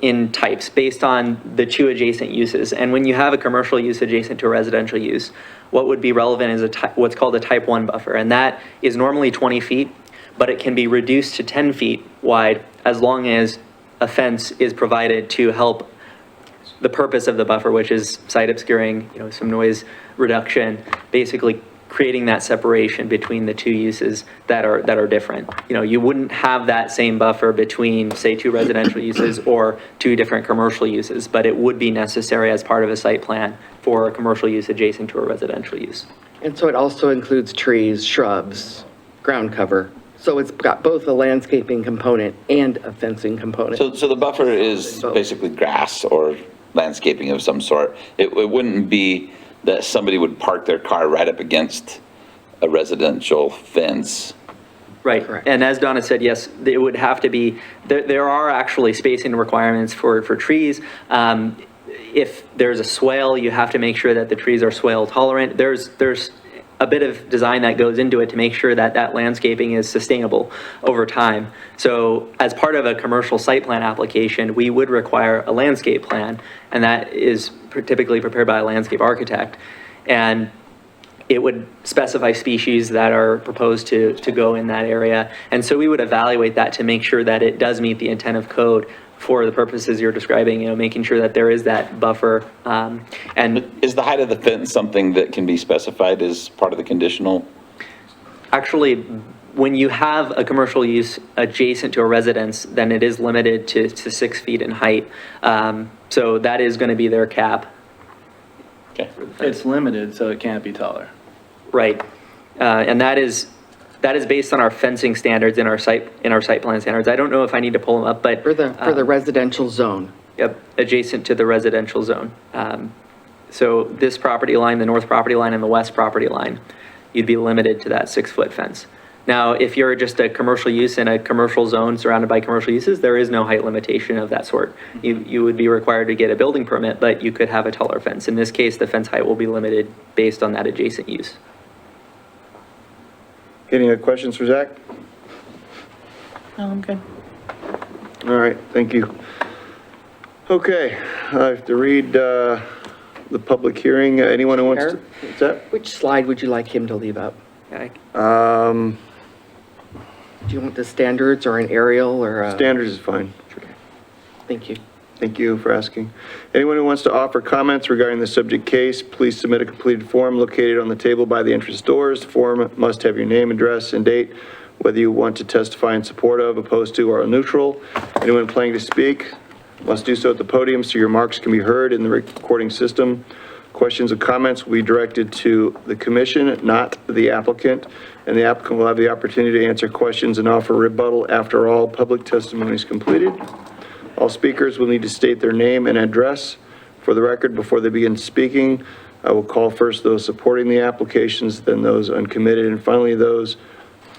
in types based on the 2 adjacent uses. And when you have a commercial use adjacent to a residential use, what would be relevant is what's called a type 1 buffer. And that is normally 20 feet, but it can be reduced to 10 feet wide as long as a fence is provided to help the purpose of the buffer, which is site obscuring, some noise reduction, basically creating that separation between the 2 uses that are different. You wouldn't have that same buffer between, say, 2 residential uses or 2 different commercial uses, but it would be necessary as part of a site plan for a commercial use adjacent to a residential use. And so it also includes trees, shrubs, ground cover. So it's got both a landscaping component and a fencing component. So the buffer is basically grass or landscaping of some sort. It wouldn't be that somebody would park their car right up against a residential fence. Right, Correct. and as Donna said, yes, it would have to be, there are actually spacing requirements for trees. If there's a swale, you have to make sure that the trees are swale tolerant. There's a bit of design that goes into it to make sure that that landscaping is sustainable over time. So as part of a commercial site plan application, we would require a landscape plan, and that is typically prepared by a landscape architect. And it would specify species that are proposed to go in that area. And so we would evaluate that to make sure that it does meet the intent of code for the purposes you're describing, making sure that there is that buffer. And Is the height of the fence something that can be specified as part of the conditional? actually, when you have a commercial use adjacent to a residence, then it is limited to 6 feet in height. So that is going to be their cap. Okay. It's limited, so it can't be taller. Right. And that is That is based on our fencing standards in our site plan standards. I don't know if I need to pull them up, but. For the residential zone. Yep, adjacent to the residential zone. So this property line, the north property line and the west property line, you'd be limited to that 6-foot fence. Now, if you're just a commercial use in a commercial zone surrounded by commercial uses, there is no height limitation of that sort. You would be required to get a building permit, but you could have a taller fence. In this case, the fence height will be limited based on that adjacent use. Any other questions for Zach? No, I'm good. All right, thank you. Okay, I have to read the public hearing. Anyone who wants to, what's that? Which slide would you like him to leave up? Okay. Do you want the standards or an aerial or a? Standards is fine. Thank you. Thank you for asking. Anyone who wants to offer comments regarding the subject case, please submit a completed form located on the table by the entrance doors. The form must have your name, address, and date, whether you want to testify in support of, opposed to, or neutral. Anyone planning to speak must do so at the podium so your remarks can be heard in the recording system. Questions and comments will be directed to the commission, not the applicant, and the applicant will have the opportunity to answer questions and offer rebuttal after all public testimony is completed. All speakers will need to state their name and address for the record before they begin speaking. I will call first those supporting the applications, then those uncommitted, and finally those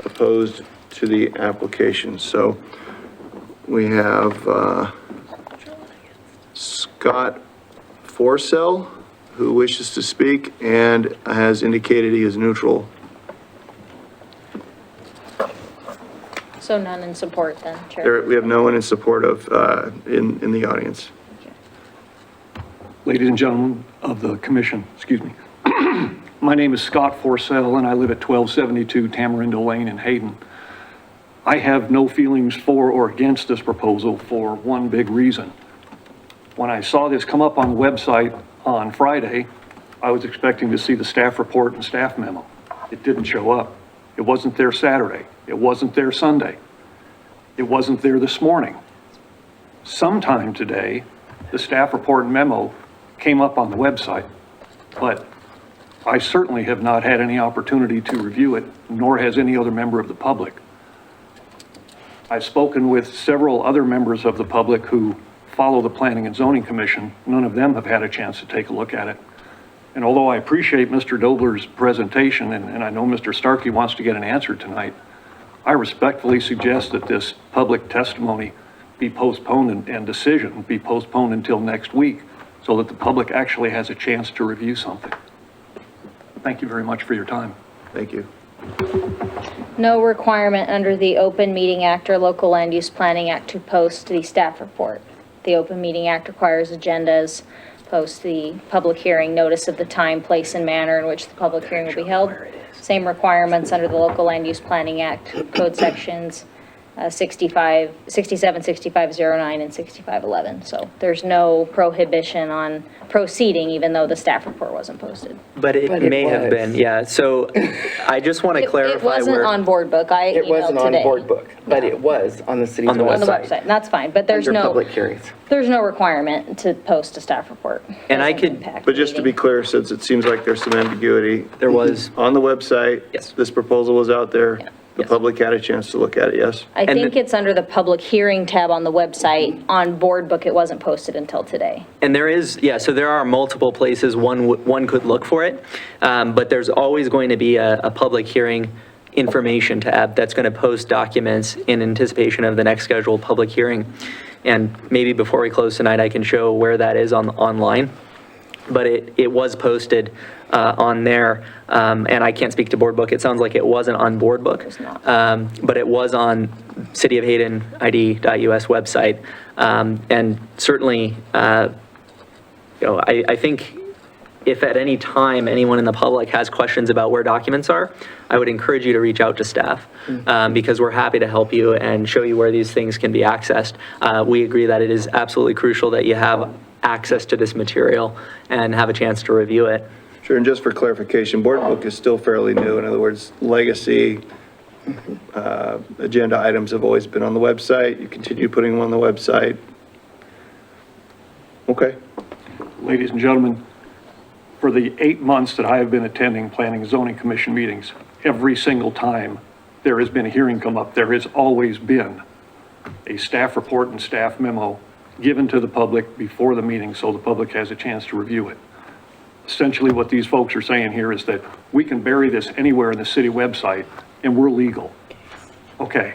opposed to the application. So we have Scott Forsell, who wishes to speak and has indicated he is neutral. So none in support then, Chair. We have no one in support of, in the audience. Ladies and gentlemen of the commission, excuse me. My name is Scott Forsell and I live at 1272 Tamarindo Lane in Hayden. I have no feelings for or against this proposal for one big reason. When I saw this come up on the website on Friday, I was expecting to see the staff report and staff memo. It didn't show up. It wasn't there Saturday. It wasn't there Sunday. It wasn't there this morning. Sometime today, the staff report and memo came up on the website, but I certainly have not had any opportunity to review it, nor has any other member of the public. I've spoken with several other members of the public who follow the Planning and Zoning Commission. None of them have had a chance to take a look at it. And although I appreciate Mr. Dobler's presentation, and I know Mr. Starkey wants to get an answer tonight, I respectfully suggest that this public testimony be postponed and decision be postponed until next week so that the public actually has a chance to review something. Thank you very much for your time. Thank you. No requirement under the Open Meeting Act or Local Land Use Planning Act to post the staff report. The Open Meeting Act requires agendas, post the public hearing, notice of the time, place, and manner in which the public hearing will be held. Same requirements under the Local Land Use Planning Act, code sections 67, 6509, and 6511. So there's no prohibition on proceeding, even though the staff report wasn't posted. But it may have been, yeah. So I just want to clarify. It wasn't on board book. I It wasn't emailed on today. board book, but it was on the city's On the On the website. website, and that's fine, but there's Under no, public hearings. there's no requirement to post a staff report. And I Doesn't could- impact But just to be meeting. clear, since it seems like there's some ambiguity. There was. On the website. Yes. This proposal was out there. The Yes. public had a chance to look at it, yes? I And think it's under the public hearing tab on the website. On board book, it wasn't posted until today. And there is, yeah, so there are multiple places one could look for it, but there's always going to be a public hearing information tab that's going to post documents in anticipation of the next scheduled public hearing. And maybe before we close tonight, I can show where that is online. But it was posted on there, and I can't speak to board book. It sounds like it wasn't on board book. It's not. But it was on City of Hayden ID.us website. And certainly, I think if at any time anyone in the public has questions about where documents are, I would encourage you to reach out to staff because we're happy to help you and show you where these things can be accessed. We agree that it is absolutely crucial that you have access to this material and have a chance to review it. Sure, and just for clarification, board book is still fairly new. In other words, legacy agenda items have always been on the website. You continue putting them on the website. Okay. Ladies and gentlemen, for the 8 months that I have been attending Planning and Zoning Commission meetings, every single time there has been a hearing come up, there has always been a staff report and staff memo given to the public before the meeting so the public has a chance to review it. Essentially, what these folks are saying here is that we can bury this anywhere in the city website and we're legal. Okay.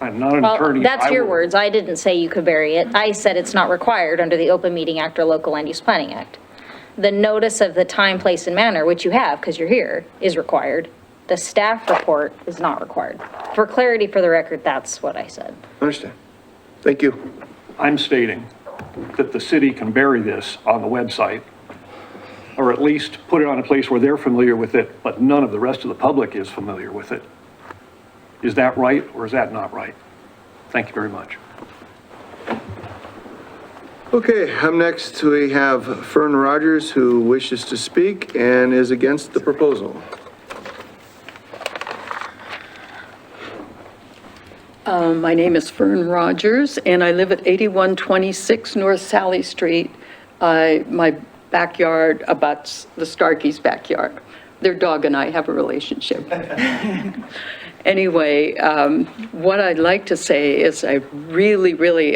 I'm not an Well, attorney. that's I your will- words. I didn't say you could bury it. I said it's not required under the Open Meeting Act or Local Land Use Planning Act. The notice of the time, place, and manner, which you have because you're here, is required. The staff report is not required. For clarity for the record, that's what I said. Understand. Thank you. I'm stating that the city can bury this on the website, or at least put it on a place where they're familiar with it, but none of the rest of the public is familiar with it. Is that right, or is that not right? Thank you very much. Okay, up next, we have Fern Rogers, who wishes to speak and is against the proposal. My name is Fern Rogers, and I live at 8126 North Sally Street. My backyard abuts the Starkeys' backyard. Their dog and I have a relationship. Anyway, what I'd like to say is I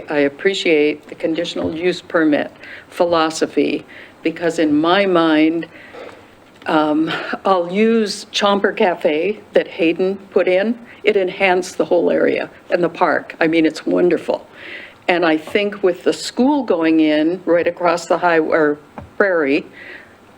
appreciate the conditional use permit philosophy, because in my mind, I'll use Chomper Cafe that Hayden put in. It enhanced the whole area and the park. I mean, it's wonderful. And I think with the school going in right across the highway, or prairie,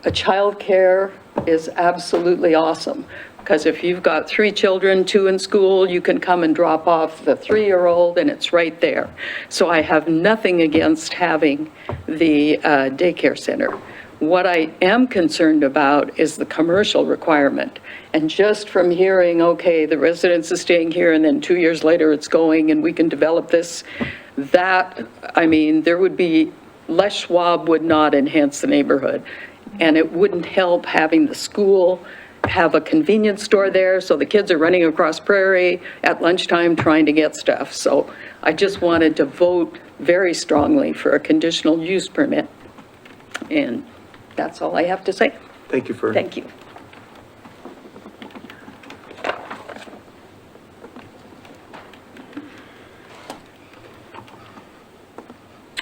a childcare is absolutely awesome. Because if you've got 3 children, 2 in school, you can come and drop off the 3-year-old and it's right there. So I have nothing against having the daycare center. What I am concerned about is the commercial requirement. And just from hearing, okay, the residents is staying here and then 2 years later it's going and we can develop this, there would be, Les Schwab would not enhance the neighborhood. And it wouldn't help having the school have a convenience store there, so the kids are running across prairie at lunchtime trying to get stuff. So I just wanted to vote very strongly for a conditional use permit. And that's all I have to say. Thank you, Fern. Thank you.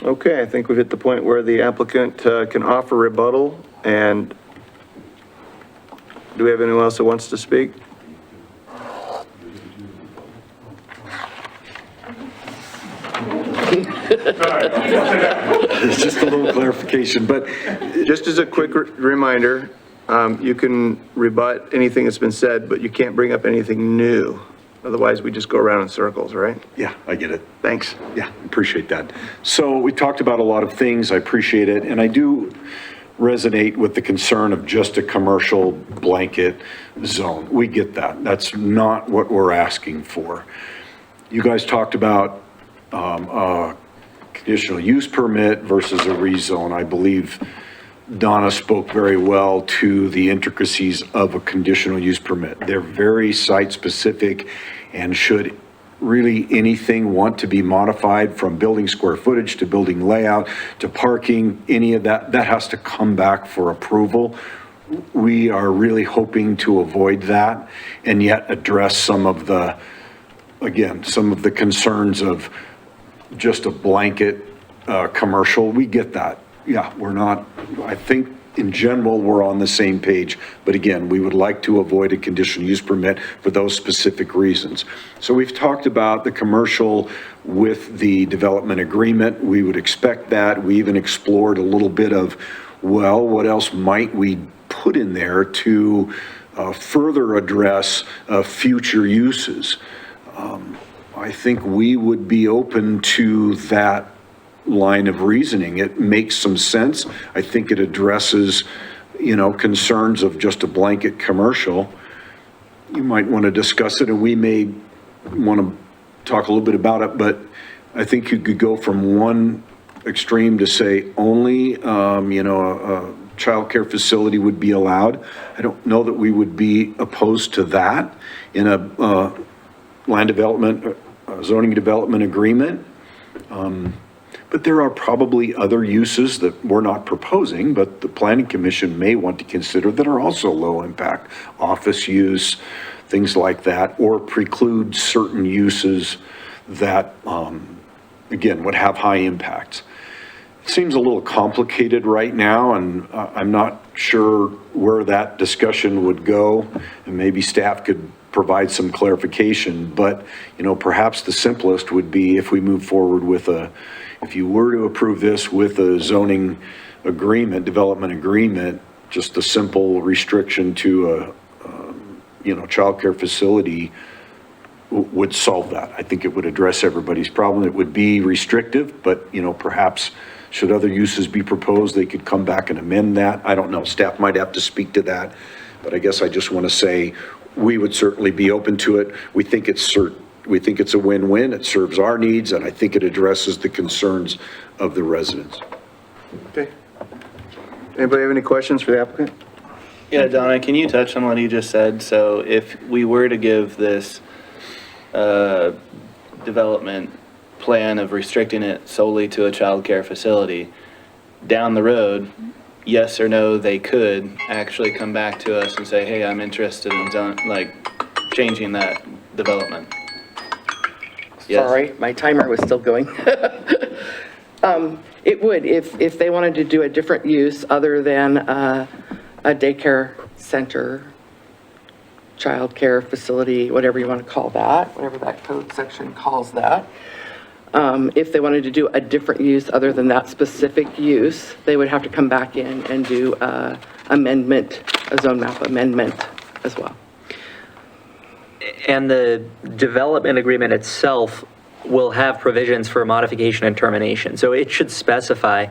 Okay, I think we've hit the point where the applicant can offer rebuttal. And do we have anyone else that wants to speak? It's just a little clarification, but Just as a quick reminder, you can rebut anything that's been said, but you can't bring up anything new. Otherwise, we just go around in circles, right? yeah, I get it. Thanks. Yeah, appreciate that. So we talked about a lot of things. I appreciate it. And I do resonate with the concern of just a commercial blanket zone. We get that. That's not what we're asking for. You guys talked about a conditional use permit versus a rezone. I believe Donna spoke very well to the intricacies of a conditional use permit. They're very site-specific, and should really anything want to be modified from building square footage to building layout to parking, any of that, that has to come back for approval. We are really hoping to avoid that and yet address some of the, again, some of the concerns of just a blanket commercial. We get that. Yeah, we're not, I think in general, we're on the same page. But again, we would like to avoid a conditional use permit for those specific reasons. So we've talked about the commercial with the development agreement. We would expect that. We even explored a little bit of, well, what else might we put in there to further address future uses? I think we would be open to that line of reasoning. It makes some sense. I think it addresses, concerns of just a blanket commercial. You might want to discuss it, and we may want to talk a little bit about it, but I think you could go from one extreme to say only, a childcare facility would be allowed. I don't know that we would be opposed to that in a land development, zoning development agreement. But there are probably other uses that we're not proposing, but the Planning Commission may want to consider that are also low impact. Office use, things like that, or preclude certain uses that, again, would have high impacts. It seems a little complicated right now, and I'm not sure where that discussion would go, and maybe staff could provide some clarification, but, perhaps the simplest would be if we move forward with if you were to approve this with a zoning agreement, development agreement, just a simple restriction to a childcare facility would solve that. I think it would address everybody's problem. It would be restrictive, but, perhaps should other uses be proposed, they could come back and amend that. I don't know, staff might have to speak to that, but I guess I just want to say, we would certainly be open to it. We think it's a win-win. It serves our needs, and I think it addresses the concerns of the residents. Okay. Anybody have any questions for the applicant? Yeah, Donna, can you touch on what he just said? So if we were to give this development plan of restricting it solely to a childcare facility, down the road, yes or no, they could actually come back to us and say, hey, I'm interested in changing that development. Yes? Sorry, my timer was still going. It would, if they wanted to do a different use other than a daycare center, childcare facility, whatever you want to call that, whatever that code section calls that. If they wanted to do a different use other than that specific use, they would have to come back in and do a zone map amendment as well. And the development agreement itself will have provisions for modification and termination. So it should specify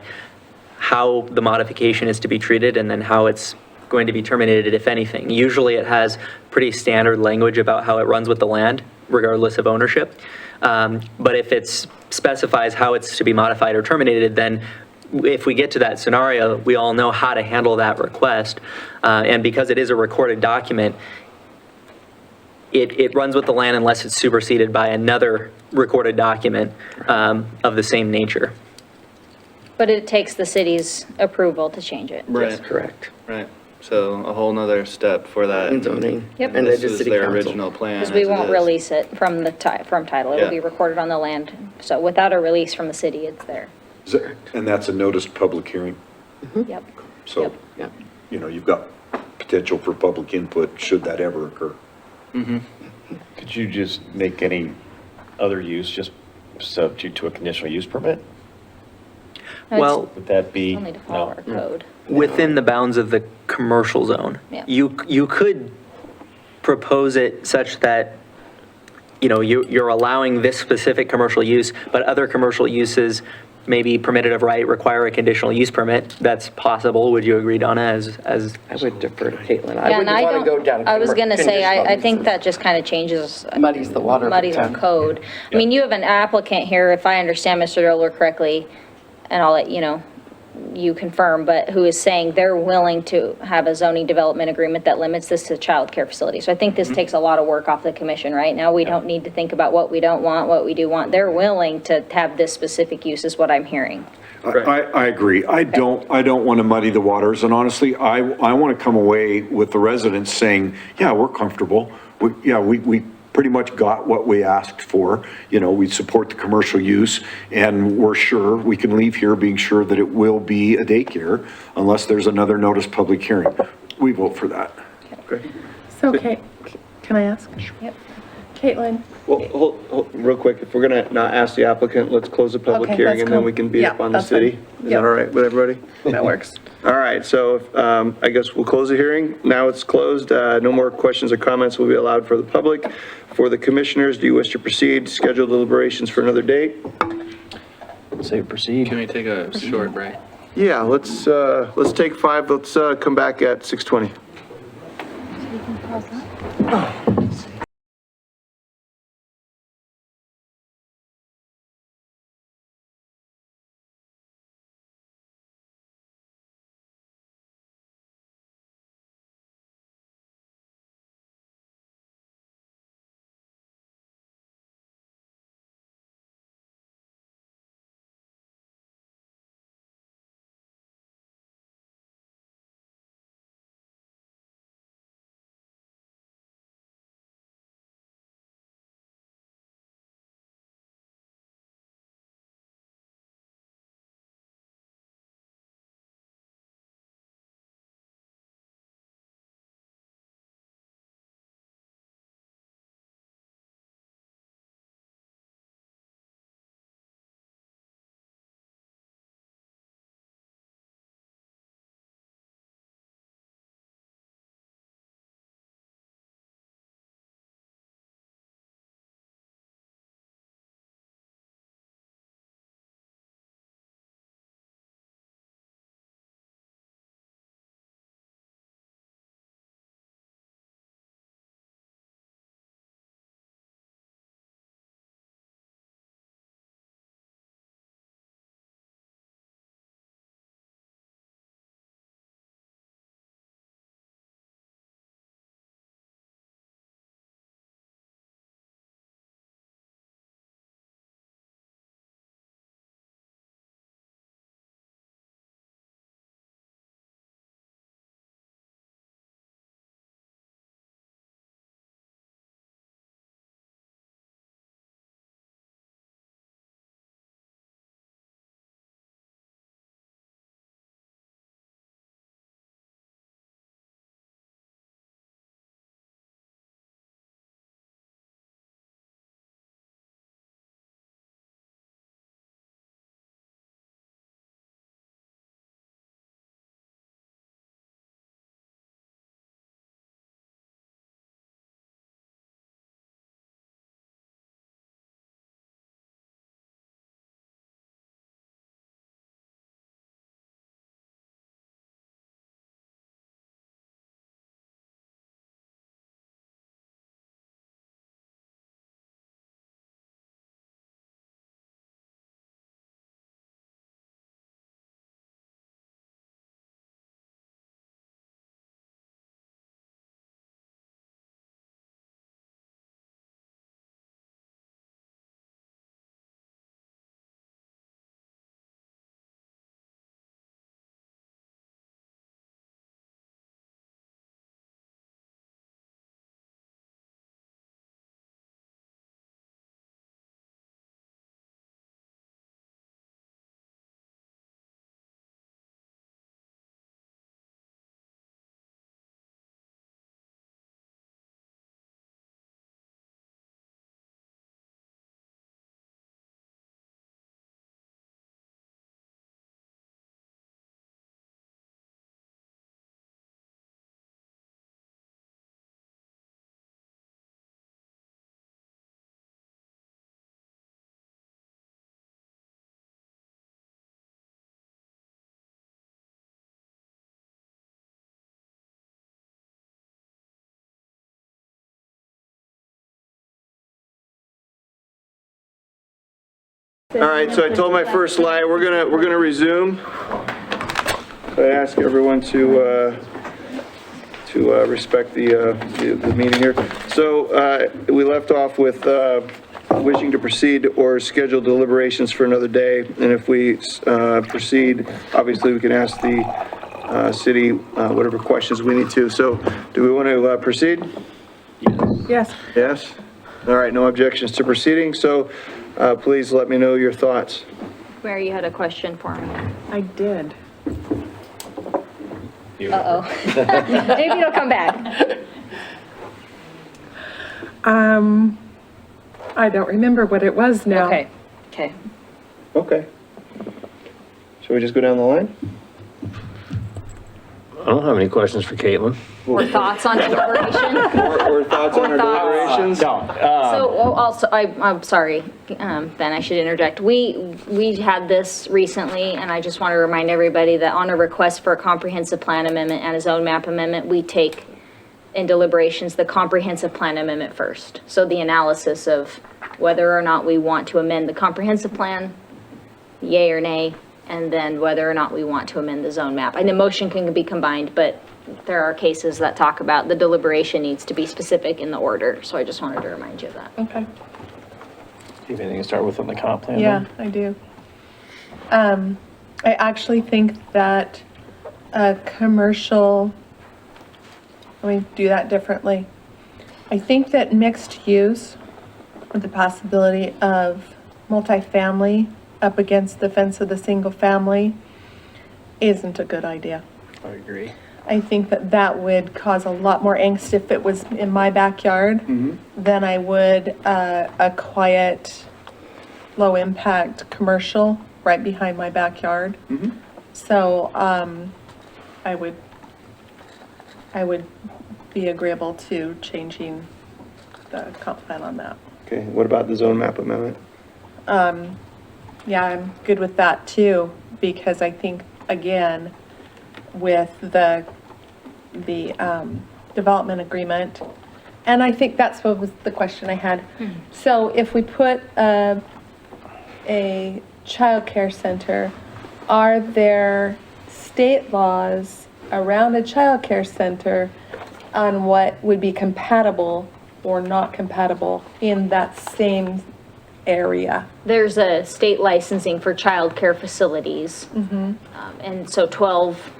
how the modification is to be treated and then how it's going to be terminated, if anything. Usually it has pretty standard language about how it runs with the land, regardless of ownership. But if it specifies how it's to be modified or terminated, then if we get to that scenario, we all know how to handle that request. And because it is a recorded document, it runs with the land unless it's superseded by another recorded document of the same nature. But it takes the city's approval to change it. Right. Correct. Right. So a whole nother step for that. In zoning. Yep. And This then the is city their council. original plan. Because we as it won't is. release it from from title. It'll be Yeah. recorded on the land. So without a release from the city, it's there. And that's a noticed public hearing. Yep. So, Yep. you've got potential for public input should that ever occur. Could you just make any other use just subject to a conditional use permit? No, it's Well, Would that be? only to follow our code. within the bounds of the commercial zone. Yeah. You could propose it such that, you're allowing this specific commercial use, but other commercial uses may be permitted of right, require a conditional use permit. That's possible. Would you agree, Donna, as I would defer to Caitlin. Yeah, I and wouldn't want to go down. I was going to say, I think conditional that just kind of changes. Muddies the water. Muddies our code. I mean, you have an applicant here, if I understand Mr. Dollar correctly, and I'll let you confirm, but who is saying they're willing to have a zoning development agreement that limits this to childcare facilities. So I think this takes a lot of work off the commission, right? Now, we don't need to think about what we don't want, what we do want. They're willing to have this specific use is what I'm hearing. I agree. I don't want to muddy the waters, and honestly, I want to come away with the residents saying, yeah, we're comfortable. We pretty much got what we asked for. We support the commercial use, and we're sure we can leave here being sure that it will be a daycare unless there's another notice public hearing. We vote for that. Okay. So, can I ask? Yep. Caitlin, Well, hold, real quick, if we're gonna not ask the applicant, let's close the public Okay, hearing that's and then cool. we can beat Yeah, up on the that's fine. city. Is Yep. that all right with everybody? that works. All right, so I guess we'll close the hearing. Now it's closed. No more questions or comments will be allowed for the public. For the commissioners, do you wish to proceed? Schedule deliberations for another date? Say proceed. Can we take a short break? Yeah, let's take 5. Let's come back at 6:20. All right, so I told my first lie, we're gonna resume. So I ask everyone to respect the meeting here. So we left off with wishing to proceed or schedule deliberations for another day. And if we proceed, obviously we can ask the city whatever questions we need to. So do we want to proceed? Yes. Yes? All right, no objections to proceeding. So please let me know your thoughts. Where you had a question for me. I did. Uh-oh. Maybe it'll come back. I don't remember what it was now. Okay, okay. Okay. Shall we just go down the line? I don't have any questions for Caitlin. Or thoughts on deliberation? Or thoughts on our deliberations? So also, I'm sorry, Ben, I should interject. We had this recently, and I just want to remind everybody that on a request for a comprehensive plan amendment and a zone map amendment, we take in deliberations the comprehensive plan amendment first. So the analysis of whether or not we want to amend the comprehensive plan, yay or nay, and then whether or not we want to amend the zone map. And the motion can be combined, but there are cases that talk about the deliberation needs to be specific in the order. So I just wanted to remind you of that. Okay. Do you have anything to start with on the comp plan? Yeah, I do. I actually think that a commercial, let me do that differently. I think that mixed use with the possibility of multifamily up against the fence of the single family isn't a good idea. I agree. I think that that would cause a lot more angst if it was in my backyard than I would a quiet, low-impact commercial right behind my backyard. So I would be agreeable to changing the comp plan on that. Okay, what about the zone map amendment? Yeah, I'm good with that too, because I think, again, with the development agreement, and I think that's what was the question I had. So if we put a childcare center, are there state laws around a childcare center on what would be compatible or not compatible in that same area? There's a state licensing for childcare facilities. And so 12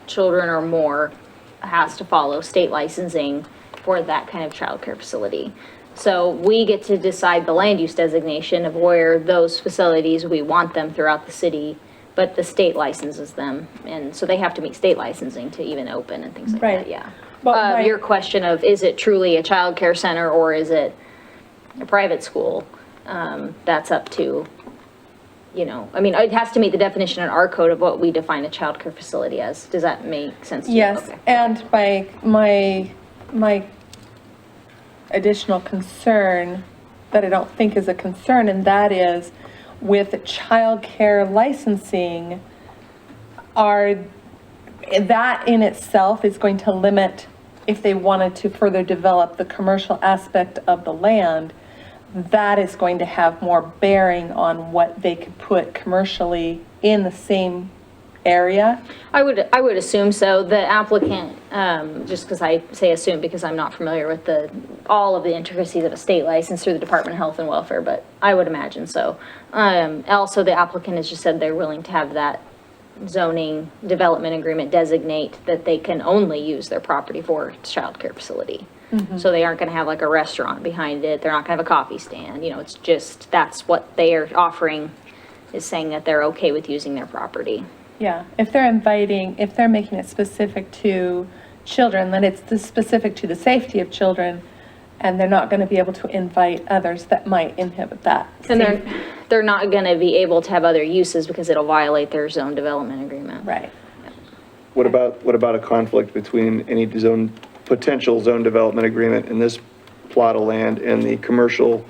children or more has to follow state licensing for that kind of childcare facility. So we get to decide the land use designation of where those facilities, we want them throughout the city, but the state licenses them. And so they have to meet state licensing to even open and things like Right. that, yeah. But Your question of, is it truly a childcare center or is it a private school? That's up to, I mean, it has to meet the definition in our code of what we define a childcare facility as. Does that make sense to you? Yes, Okay. and my additional concern that I don't think is a concern, and that is with childcare licensing, that in itself is going to limit, if they wanted to further develop the commercial aspect of the land, that is going to have more bearing on what they could put commercially in the same area. I would assume so. The applicant, just because I say assume because I'm not familiar with all of the intricacies of a state license through the Department of Health and Welfare, but I would imagine so. Also, the applicant has just said they're willing to have that zoning development agreement designate that they can only use their property for childcare facility. So they aren't going to have like a restaurant behind it. They're not going to have a coffee stand. It's just, that's what they are offering, is saying that they're okay with using their property. Yeah, if they're making it specific to children, then it's specific to the safety of children, and they're not going to be able to invite others that might inhibit that. And they're not going to be able to have other uses because it'll violate their zone development agreement. Right. What about a conflict between any potential zone development agreement in this plot of land and the commercial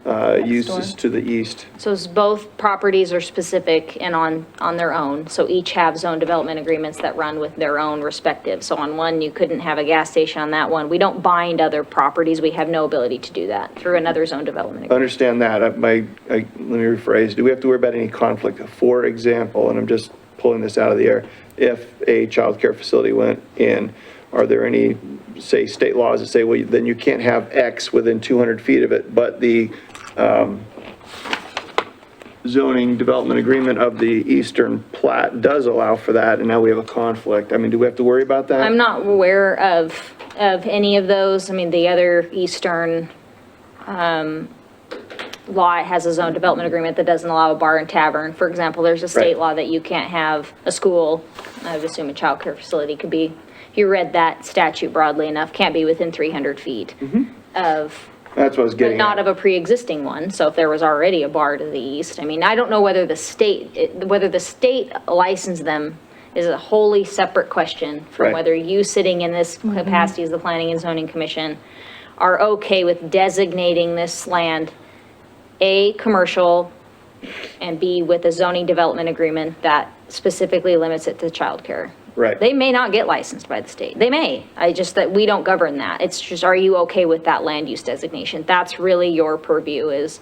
uses to the east. So it's both properties are specific and on their own, so each have zone development agreements that run with their own respective. So on one, you couldn't have a gas station, on that one, we don't bind other properties, we have no ability to do that through another zone development agreement. Understand that. Let me rephrase. Do we have to worry about any conflict? For example, and I'm just pulling this out of the air, if a childcare facility went in, are there any, say, state laws that say, well, then you can't have X within 200 feet of it, but the zoning development agreement of the Eastern Plat does allow for that, and now we have a conflict? I mean, do we have to worry about that? I'm not aware of any of those. I mean, the other Eastern law has a zone development agreement that doesn't allow a bar and tavern. For example, there's a state Right. law that you can't have a school, I would assume a childcare facility could be, if you read that statute broadly enough, can't be within 300 feet of, That's what I was but getting not at. of a pre-existing one. So if there was already a bar to the east, I mean, I don't know whether the state licensed them is a wholly separate question from Right. whether you sitting in this capacity as the Planning and Zoning Commission are okay with designating this land A, commercial, and B, with a zoning development agreement that specifically limits it to childcare. Right. They may not get licensed by the state. They may. That we don't govern that. It's just, are you okay with that land use designation? That's really your purview is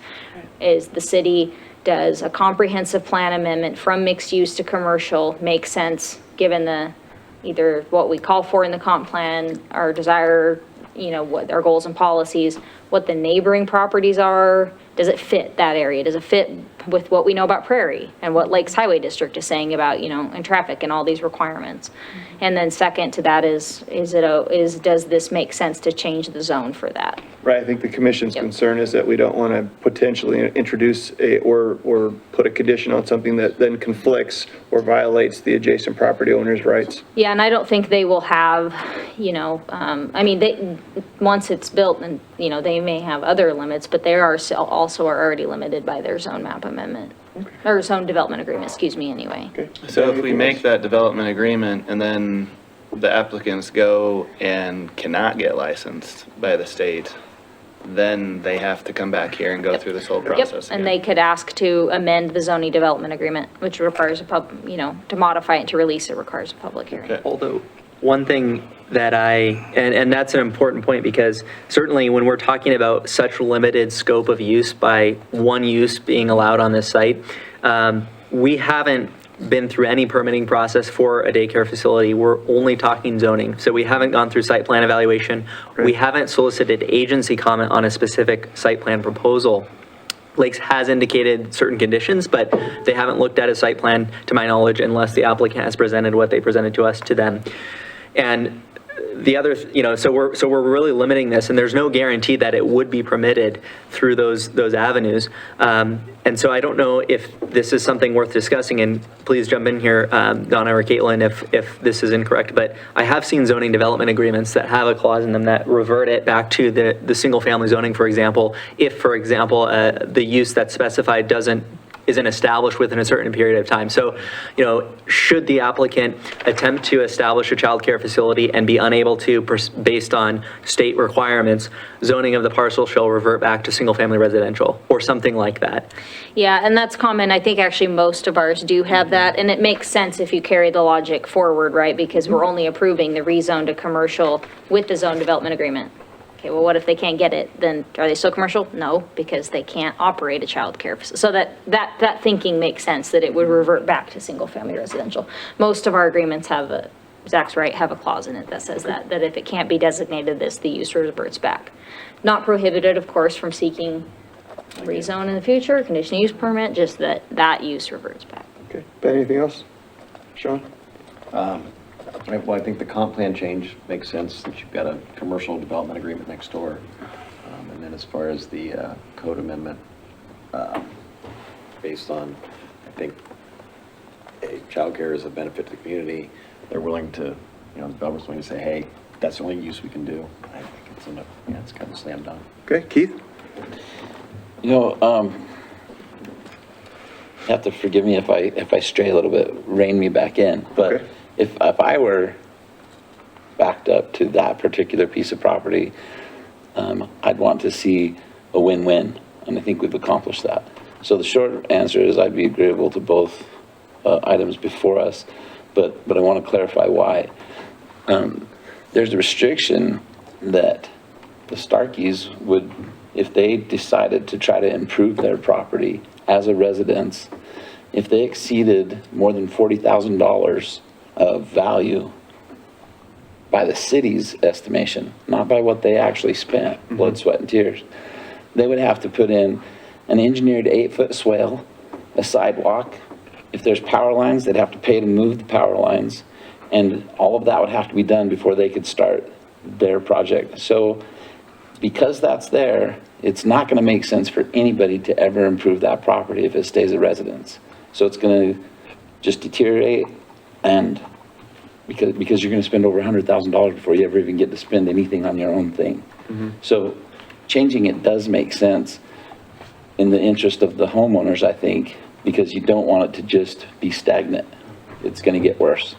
the city does a comprehensive plan amendment from mixed use to commercial make sense given the, either what we call for in the comp plan, our desire, what our goals and policies, what the neighboring properties are. Does it fit that area? Does it fit with what we know about Prairie and what Lakes Highway District is saying about, and traffic and all these requirements? And then second to that is does this make sense to change the zone for that? Right, I think the commission's concern is that we don't want to potentially introduce or put a condition on something that then conflicts or violates the adjacent property owner's rights. Yeah, and I don't think they will have, once it's built and, they may have other limits, but they also are already limited by their zone map amendment. Or zone development agreement, excuse me, anyway. Okay. So if we make that development agreement and then the applicants go and cannot get licensed by the state, then they have to come back here and go through this whole process Yep, again. and they could ask to amend the zoning development agreement, which requires to modify it, to release it requires a public hearing. Okay. Although, one thing that and that's an important point, because certainly when we're talking about such limited scope of use by one use being allowed on this site, we haven't been through any permitting process for a daycare facility. We're only talking zoning. So we haven't gone through site plan evaluation. Right. We haven't solicited agency comment on a specific site plan proposal. Lakes has indicated certain conditions, but they haven't looked at a site plan, to my knowledge, unless the applicant has presented what they presented to us to them. And the other, so we're really limiting this, and there's no guarantee that it would be permitted through those avenues. And so I don't know if this is something worth discussing, and please jump in here, Donna or Caitlin, if this is incorrect, but I have seen zoning development agreements that have a clause in them that revert it back to the single-family zoning, for example, if, for example, the use that's specified isn't established within a certain period of time. So, should the applicant attempt to establish a childcare facility and be unable to, based on state requirements, zoning of the parcel shall revert back to single-family residential, or something like that. Yeah, and that's common. I think actually most of ours do have that, and it makes sense if you carry the logic forward, right? Because we're only approving the rezone to commercial with the zone development agreement. Okay, well, what if they can't get it? Then are they still commercial? No, because they can't operate a childcare facility. So that thinking makes sense, that it would revert back to single-family residential. Most of our agreements have Zach's right, have a clause in it that says that if it can't be designated this, the use reverts back. Not prohibited, of course, from seeking rezone in the future, conditional use permit, just that use reverts back. Okay, anything else? Sean? Well, I think the comp plan change makes sense since you've got a commercial development agreement next door. And then as far as the code amendment, based on, I think, childcare is a benefit to the community, they're willing to, the developer's willing to say, hey, that's the only use we can do. I think it's enough, it's kind of slam dunk. Okay, Keith? You have to forgive me if I stray a little bit, rein me back in. But Okay. if I were backed up to that particular piece of property, I'd want to see a win-win. and I think we've accomplished that. So the short answer is I'd be agreeable to both items before us, but I want to clarify why. There's a restriction that the Starkeys would, if they decided to try to improve their property as a residence, if they exceeded more than $40,000 of value by the city's estimation, not by what they actually spent, blood, sweat, and tears, they would have to put in an engineered 8-foot swale, a sidewalk. If there's power lines, they'd have to pay to move the power lines. And all of that would have to be done before they could start their project. So because that's there, it's not going to make sense for anybody to ever improve that property if it stays a residence. So it's going to just deteriorate, and because you're going to spend over $100,000 before you ever even get to spend anything on your own thing. So changing it does make sense in the interest of the homeowners, I think, because you don't want it to just be stagnant. It's going to get worse.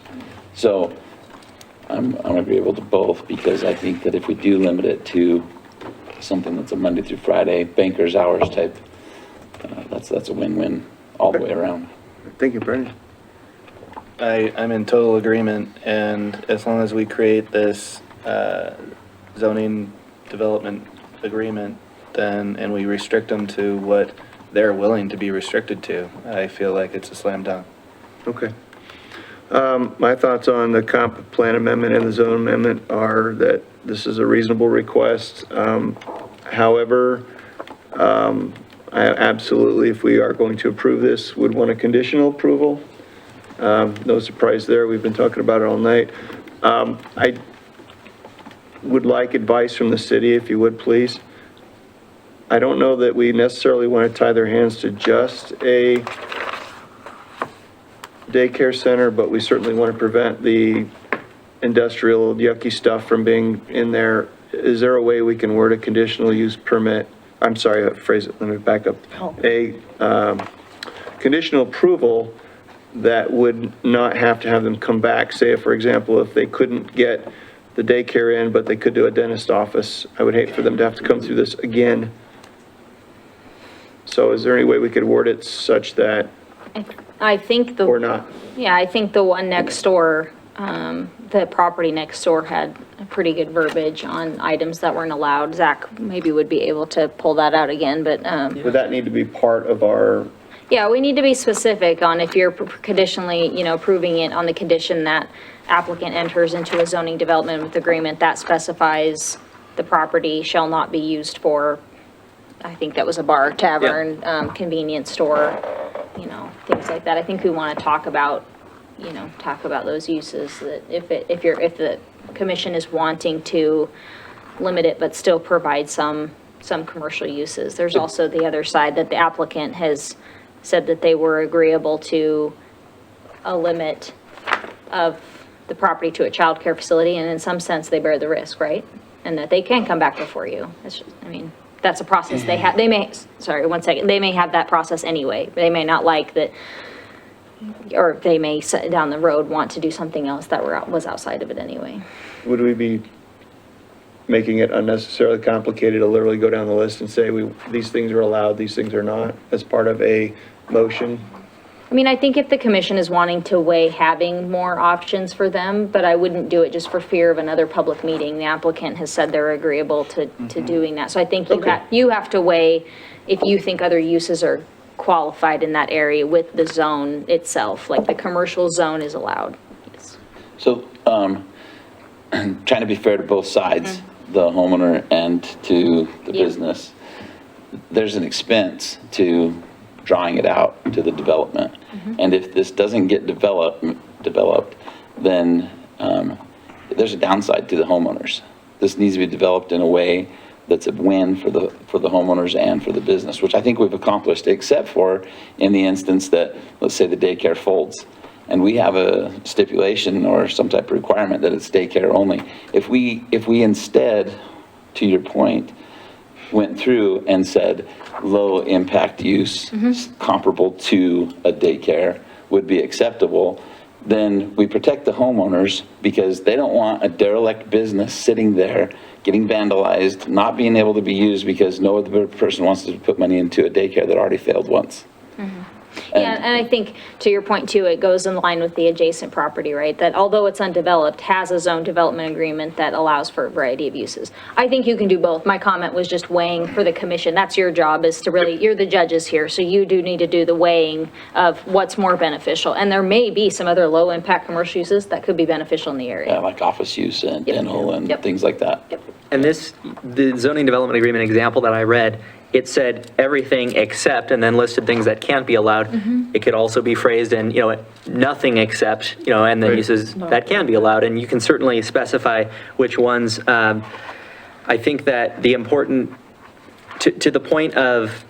So I'm agreeable to both, because I think that if we do limit it to something that's a Monday through Friday, banker's hours type, that's a win-win all the way around. Thank you, Brendan. I'm in total agreement, and as long as we create this zoning development agreement, then, and we restrict them to what they're willing to be restricted to, I feel like it's a slam dunk. Okay. My thoughts on the comp plan amendment and the zone amendment are that this is a reasonable request. However, I absolutely, if we are going to approve this, would want a conditional approval. No surprise there. We've been talking about it all night. I would like advice from the city, if you would, please. I don't know that we necessarily want to tie their hands to just a daycare center, but we certainly want to prevent the industrial yucky stuff from being in there. Is there a way we can word a conditional use permit? I'm sorry, phrase it, let me back up. A conditional approval that would not have to have them come back. Say, for example, if they couldn't get the daycare in, but they could do a dentist office, I would hate for them to have to come through this again. So is there any way we could word it such that, I think the. or not? Yeah, I think the one next door, the property next door had a pretty good verbiage on items that weren't allowed. Zach maybe would be able to pull that out again, but, Would that need to be part of our, yeah, we need to be specific on if you're conditionally, approving it on the condition that applicant enters into a zoning development with agreement that specifies the property shall not be used for, I think that was a bar, tavern, convenience store, things like that. I think we want to talk about those uses, that if the commission is wanting to limit it, but still provide some commercial uses. There's also the other side that the applicant has said that they were agreeable to a limit of the property to a child care facility, and in some sense, they bear the risk, right? And that they can come back before you. That's a process they have. They may have that process anyway. They may not like that, or they may down the road want to do something else that was outside of it anyway. would we be making it unnecessarily complicated to literally go down the list and say, these things are allowed, these things are not, as part of a motion? I think if the commission is wanting to weigh having more options for them, but I wouldn't do it just for fear of another public meeting. The applicant has said they're agreeable to doing that. So I think you have to weigh if you think other uses are qualified in that area with the zone itself, like the commercial zone is allowed. Yes. So, trying to be fair to both sides, the homeowner and to the business, there's an expense to drawing it out to the development. And if this doesn't get developed, then there's a downside to the homeowners. This needs to be developed in a way that's a win for the homeowners and for the business, which I think we've accomplished, except for in the instance that, let's say, the daycare folds, and we have a stipulation or some type of requirement that it's daycare only. If we instead, to your point, went through and said low impact use comparable to a daycare would be acceptable, then we protect the homeowners because they don't want a derelict business sitting there, getting vandalized, not being able to be used because no other person wants to put money into a daycare that already failed once. Yeah, and I think, to your point too, it goes in line with the adjacent property, right? That although it's undeveloped, has a zone development agreement that allows for a variety of uses. I think you can do both. My comment was just weighing for the commission. That's your job, is to really, you're the judges here, so you do need to do the weighing of what's more beneficial. And there may be some other low-impact commercial uses that could be beneficial in the area. Yeah, like office use and dental and Yep. things like that. Yep. And the zoning development agreement example that I read, it said everything except, and then listed things that can't be allowed. It could also be phrased in, nothing except, and then uses that can be allowed, and you can certainly specify which ones. I think that the important, to the point of,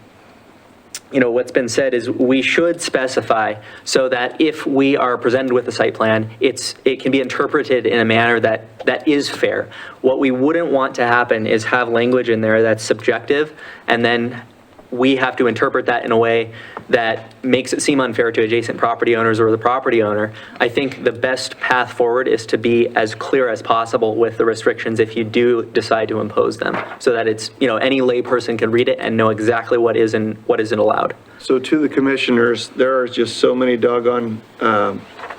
what's been said is we should specify so that if we are presented with a site plan, it can be interpreted in a manner that is fair. What we wouldn't want to happen is have language in there that's subjective, and then we have to interpret that in a way that makes it seem unfair to adjacent property owners or the property owner. I think the best path forward is to be as clear as possible with the restrictions if you do decide to impose them, so that it's, any layperson can read it and know exactly what is and what isn't allowed. So to the commissioners, there are just so many doggone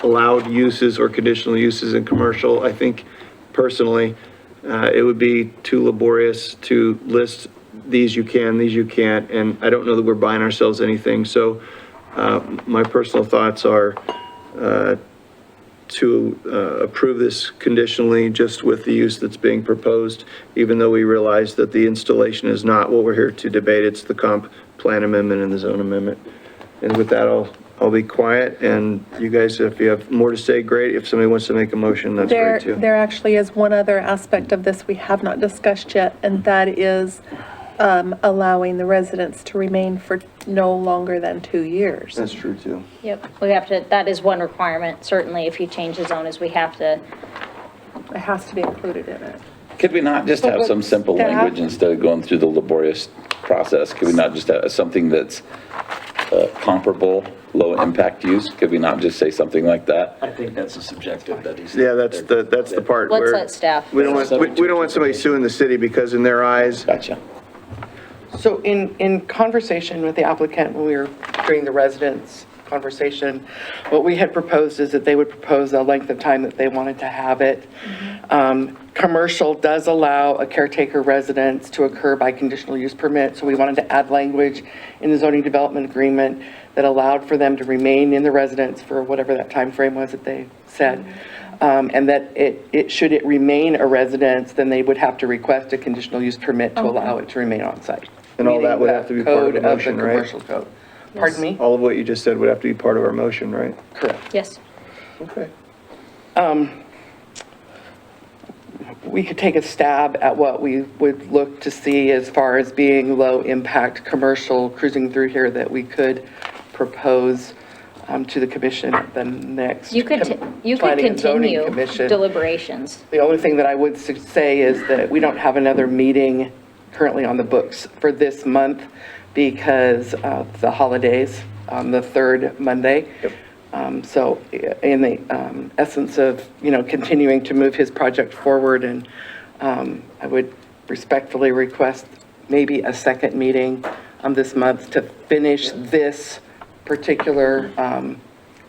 allowed uses or conditional uses in commercial. I think personally, it would be too laborious to list these you can, these you can't, and I don't know that we're buying ourselves anything. So my personal thoughts are to approve this conditionally just with the use that's being proposed, even though we realize that the installation is not what we're here to debate. It's the comp plan amendment and the zone amendment. And with that, I'll be quiet, and you guys, if you have more to say, great. If somebody wants to make a motion, that's great too. There actually is one other aspect of this we have not discussed yet, and that is allowing the residents to remain for no longer than 2 years. That's true too. Yep, we have to, that is one requirement, certainly, if you change the zone, is we have to. It has to be included in it. Could we not just have some simple language instead of going through the laborious process? Could we not just have something that's comparable, low impact use? Could we not just say something like that? I think that's a subjective that he's. Yeah, that's the part Let's where let staff. we don't want somebody suing the city because in their eyes. Gotcha. So in conversation with the applicant, when we were doing the residents' conversation, what we had proposed is that they would propose a length of time that they wanted to have it. Commercial does allow a caretaker residence to occur by conditional use permit, so we wanted to add language in the zoning development agreement that allowed for them to remain in the residence for whatever that time frame was that they said. And that should it remain a residence, then they would have to request a conditional use permit to allow it to remain on site. And all that would have to be part of the motion, right? Commercial code. Pardon me? All of what you just said would have to be part of our motion, right? Correct. Yes. Okay. We could take a stab at what we would look to see as far as being low impact commercial cruising through here that we could propose to the commission at the next. You could Planning and Zoning continue Commission. deliberations. The only thing that I would say is that we don't have another meeting currently on the books for this month because of the holidays on the third Monday. So in the essence of, continuing to move his project forward, and I would respectfully request maybe a second meeting this month to finish this particular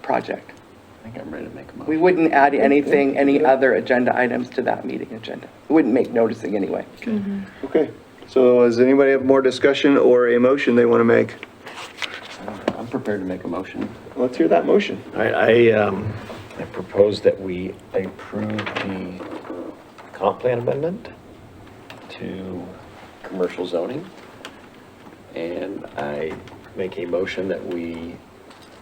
project. I think I'm ready to make a motion. We wouldn't add anything, any other agenda items to that meeting agenda. We wouldn't make noticing anyway. Okay. So does anybody have more discussion or a motion they want to make? I'm prepared to make a motion. Let's hear that motion. All right, I propose that we approve the comp plan amendment to commercial zoning. And I make a motion that we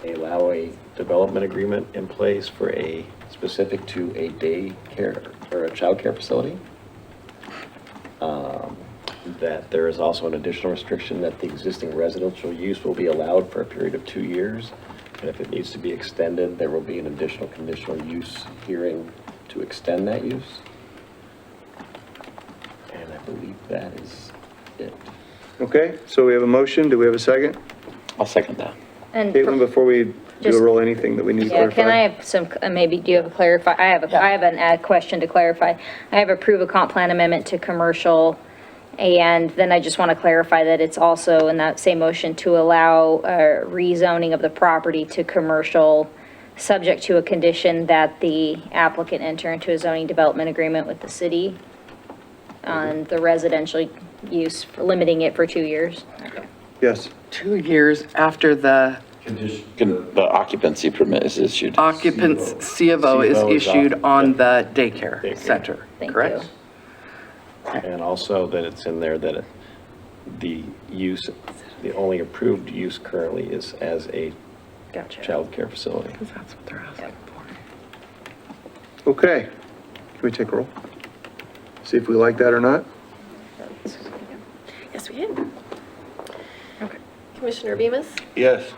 allow a development agreement in place for specific to a daycare or a childcare facility. That there is also an additional restriction that the existing residential use will be allowed for a period of 2 years. And if it needs to be extended, there will be an additional conditional use hearing to extend that use. And I believe that is it. Okay, so we have a motion. Do we have a second? I'll second that. And Caitlin, before we do a roll, anything that we need to Yeah, clarify? can I have some, maybe, do you have a clarify, I have a question to clarify. I have approve a comp plan amendment to commercial, and then I just want to clarify that it's also in that same motion to allow rezoning of the property to commercial, subject to a condition that the applicant enter into a zoning development agreement with the city on the residential use, limiting it for 2 years. Yes. 2 years after the The occupancy permit is issued. occupant's C of O is issued on the daycare center, Thank correct? And also that it's in there that the use, the only approved use currently is as a Gotcha. childcare facility. Because that's what they're asking for. Okay. Can we take a roll? See if we like that or not? Yes, we can. Commissioner Bemis, Yes.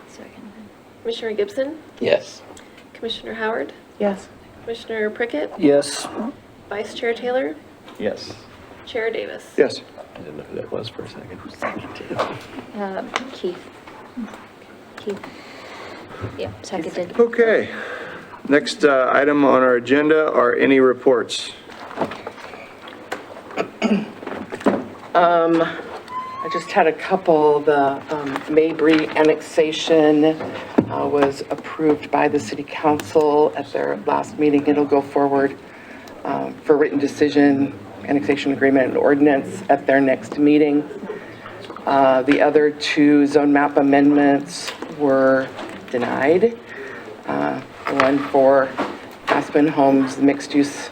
Commissioner Gibson, Yes. Commissioner Howard, Yes. Commissioner Prickett, Yes. Vice Chair Taylor, Yes. Chair Davis. Yes. I didn't know who that was for a second. Keith. Keith. Yep, seconded. Okay. Next item on our agenda are any reports? I just had a couple. The Mabry annexation was approved by the city council at their last meeting. It'll go forward for written decision, annexation agreement and ordinance at their next meeting. The other two zone map amendments were denied. One for Aspen Homes, mixed use,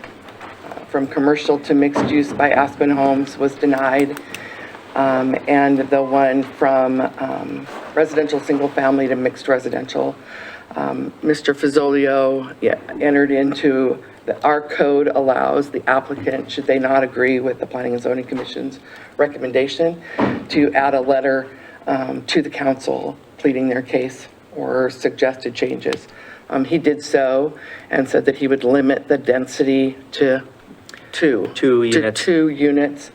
from commercial to mixed use by Aspen Homes was denied. And the one from residential single family to mixed residential. Mr. Fazolio entered into, our code allows the applicant, should they not agree with the Planning and Zoning Commission's recommendation, to add a letter to the council pleading their case or suggested changes. He did so and said that he would limit the density to two. Two units. To 2 units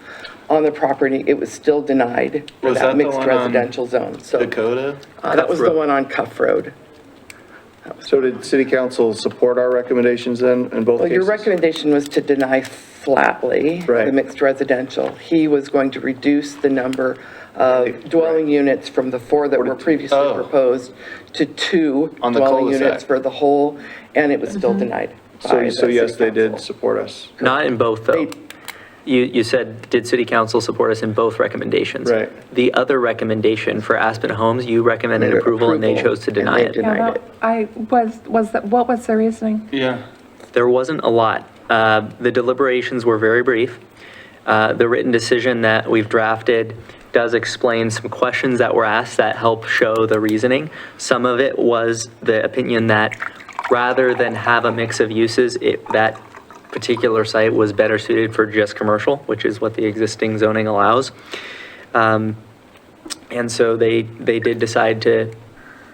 on the property. It was still denied for Was that that the mixed one on residential zone. So Dakota? that was the one on Cuff Road. So did city council support our recommendations then in both Well, cases? your recommendation was to deny flatly Right. the mixed residential. He was going to reduce the number of dwelling units from the 4 that were previously Oh. proposed to 2 On the dwelling cul-de-sac. units for the whole, and it was still denied. by So the yes, city they did council. support us. Not in both, though. They- You said, did city council support us in both recommendations? Right. The other recommendation for Aspen Homes, you recommended approval and they chose to deny and they it. denied Yeah, it. I was that, what was the reasoning? Yeah. There wasn't a lot. The deliberations were very brief. The written decision that we've drafted does explain some questions that were asked that help show the reasoning. Some of it was the opinion that rather than have a mix of uses, that particular site was better suited for just commercial, which is what the existing zoning allows. And so they did decide to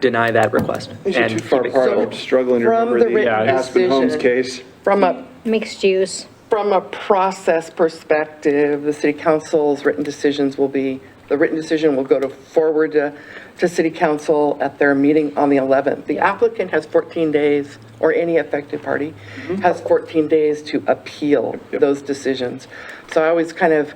deny that request. These are and too far keep it- apart. I'm struggling to From remember the the written Aspen Homes decision- case. From a Mixed use. From a process perspective, the city council's written decisions will be, the written decision will go forward to city council at their meeting on the 11th. The applicant has 14 days, or any affected party has 14 days to appeal those decisions. So I always kind of,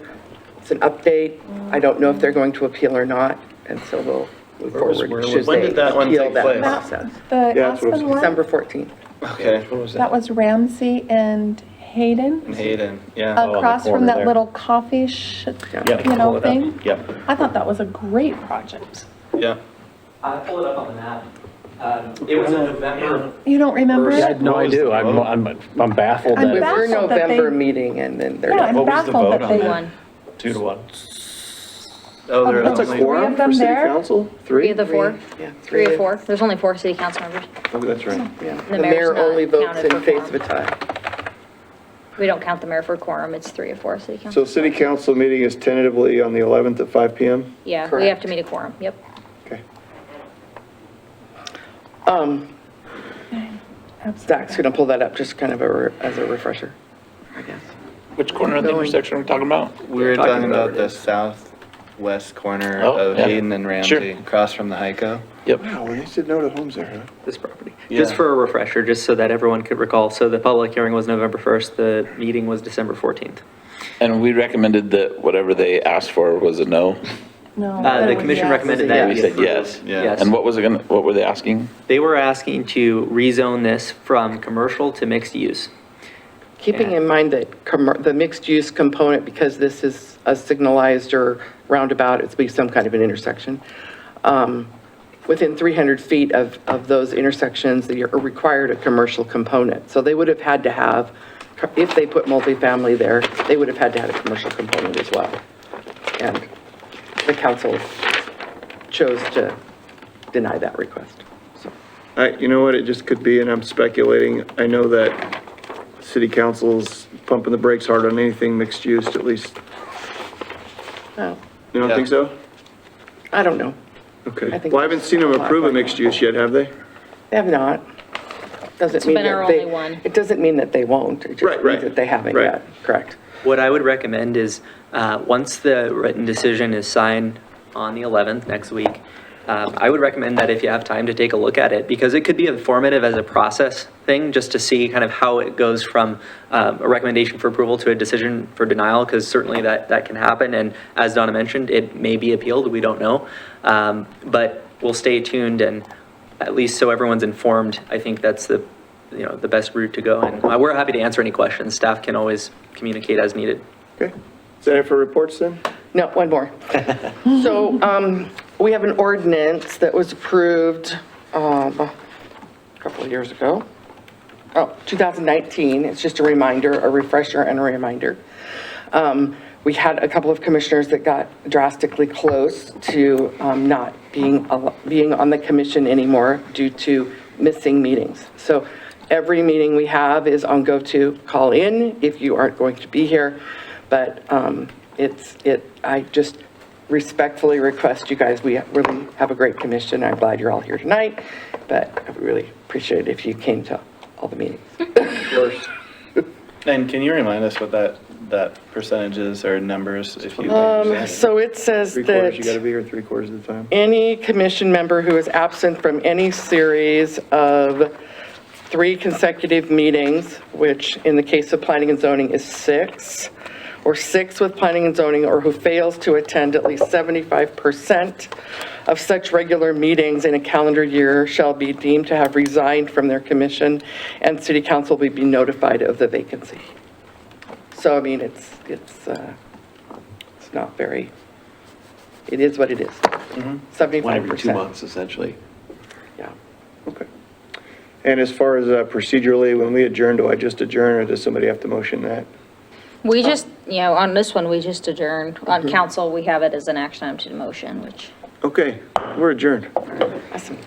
it's an update. I don't know if they're going to appeal or not, and so we'll move forward. Should when they did that one appeal take that place? process? The Yeah, that's what Aspen one? December 14th. Okay. That was Ramsey and Hayden, Hayden, yeah. across from corner that there. little coffee, Yep, you know, pull it up. thing. Yep. I thought that was a great project. Yeah. I pulled it up on the map. It was in November. You don't remember Yeah, it? no, I do. I'm baffled I'm that It was it's their baffled that November they- meeting, and then they're Yeah, not. I'm What was the baffled vote that on they. that? One. 2-1. Oh, there That's a only- quorum of them for city there? council? 3 of the 4. Yeah, 3 or 4. There's only 4 city council members. Oh, that's right. Yeah, The the mayor's mayor not only votes counted in for face of a quorum. tie. We don't count the mayor for quorum. It's 3 or 4 city council. So city council meeting is tentatively on the 11th at 5 PM? Yeah, we Correct. have to meet a quorum. Yep. Okay. Zach's gonna pull that up, just kind of as a refresher, I guess. Which corner of the intersection are we talking about? We were talking about the southwest west corner Oh, of yeah. Hayden and Sure. Ramsey, across from the Heiko. Yep. Wow, well, they said no to homes there, huh? This property. Yeah. Just for a refresher, just so that everyone could recall, so the public hearing was November 1st, the meeting was December 14th. And we recommended that whatever they asked for was a no. No. The commission recommended Yeah. that. We said yes. Yeah. Yes. And what was it gonna, what were they asking? They were asking to rezone this from commercial to mixed use. Keeping in mind that the mixed-use component, because this is a signalized or roundabout, it's be some kind of an intersection, within 300 feet of those intersections, they are required a commercial component. So they would have had to have, if they put multifamily there, they would have had to have a commercial component as well. And the council chose to deny that request. So You know what, it just could be, and I'm speculating, I know that city council's pumping the brakes hard on anything mixed use, at least, no, you don't Yeah. think so? I don't know. Okay, I think well, I haven't seen them approve a mixed use yet, have they? They have not. Doesn't It's mean been that our they. only one. It doesn't mean that they won't. It Right, just right, means that they haven't right. yet. Correct. What I would recommend is, once the written decision is signed on the 11th, next week, I would recommend that if you have time to take a look at it, because it could be informative as a process thing, just to see kind of how it goes from a recommendation for approval to a decision for denial, because certainly that can happen. And as Donna mentioned, it may be appealed, we don't know. But we'll stay tuned, and at least so everyone's informed, I think that's the best route to go. And we're happy to answer any questions. Staff can always communicate as needed. Okay, is that it for reports then? No, one more. So we have an ordinance that was approved a couple of years ago. 2019. It's just a reminder, a refresher and a reminder. We had a couple of commissioners that got drastically close to not being on the commission anymore due to missing meetings. So every meeting we have is on go-to, call in if you aren't going to be here. But I just respectfully request you guys, we really have a great commission. I'm glad you're all here tonight, but I would really appreciate it if you came to all the meetings. Of course. And can you remind us what that percentages or numbers, if you? So it says Three quarters, you gotta that be here 3/4 of the time. any commission member who is absent from any series of 3 consecutive meetings, which in the case of planning and zoning is 6, or 6 with planning and zoning, or who fails to attend at least 75% of such regular meetings in a calendar year shall be deemed to have resigned from their commission, and city council will be notified of the vacancy. So, I mean, it's not very, it is what it is. 75%. One every 2 months, essentially. Yeah. Okay. And as far as procedurally, when we adjourn, do I just adjourn, or does somebody have to motion that? We just, on this one, we just adjourned. On council, we have it as an action item to motion, which. Okay, we're adjourned. Awesome.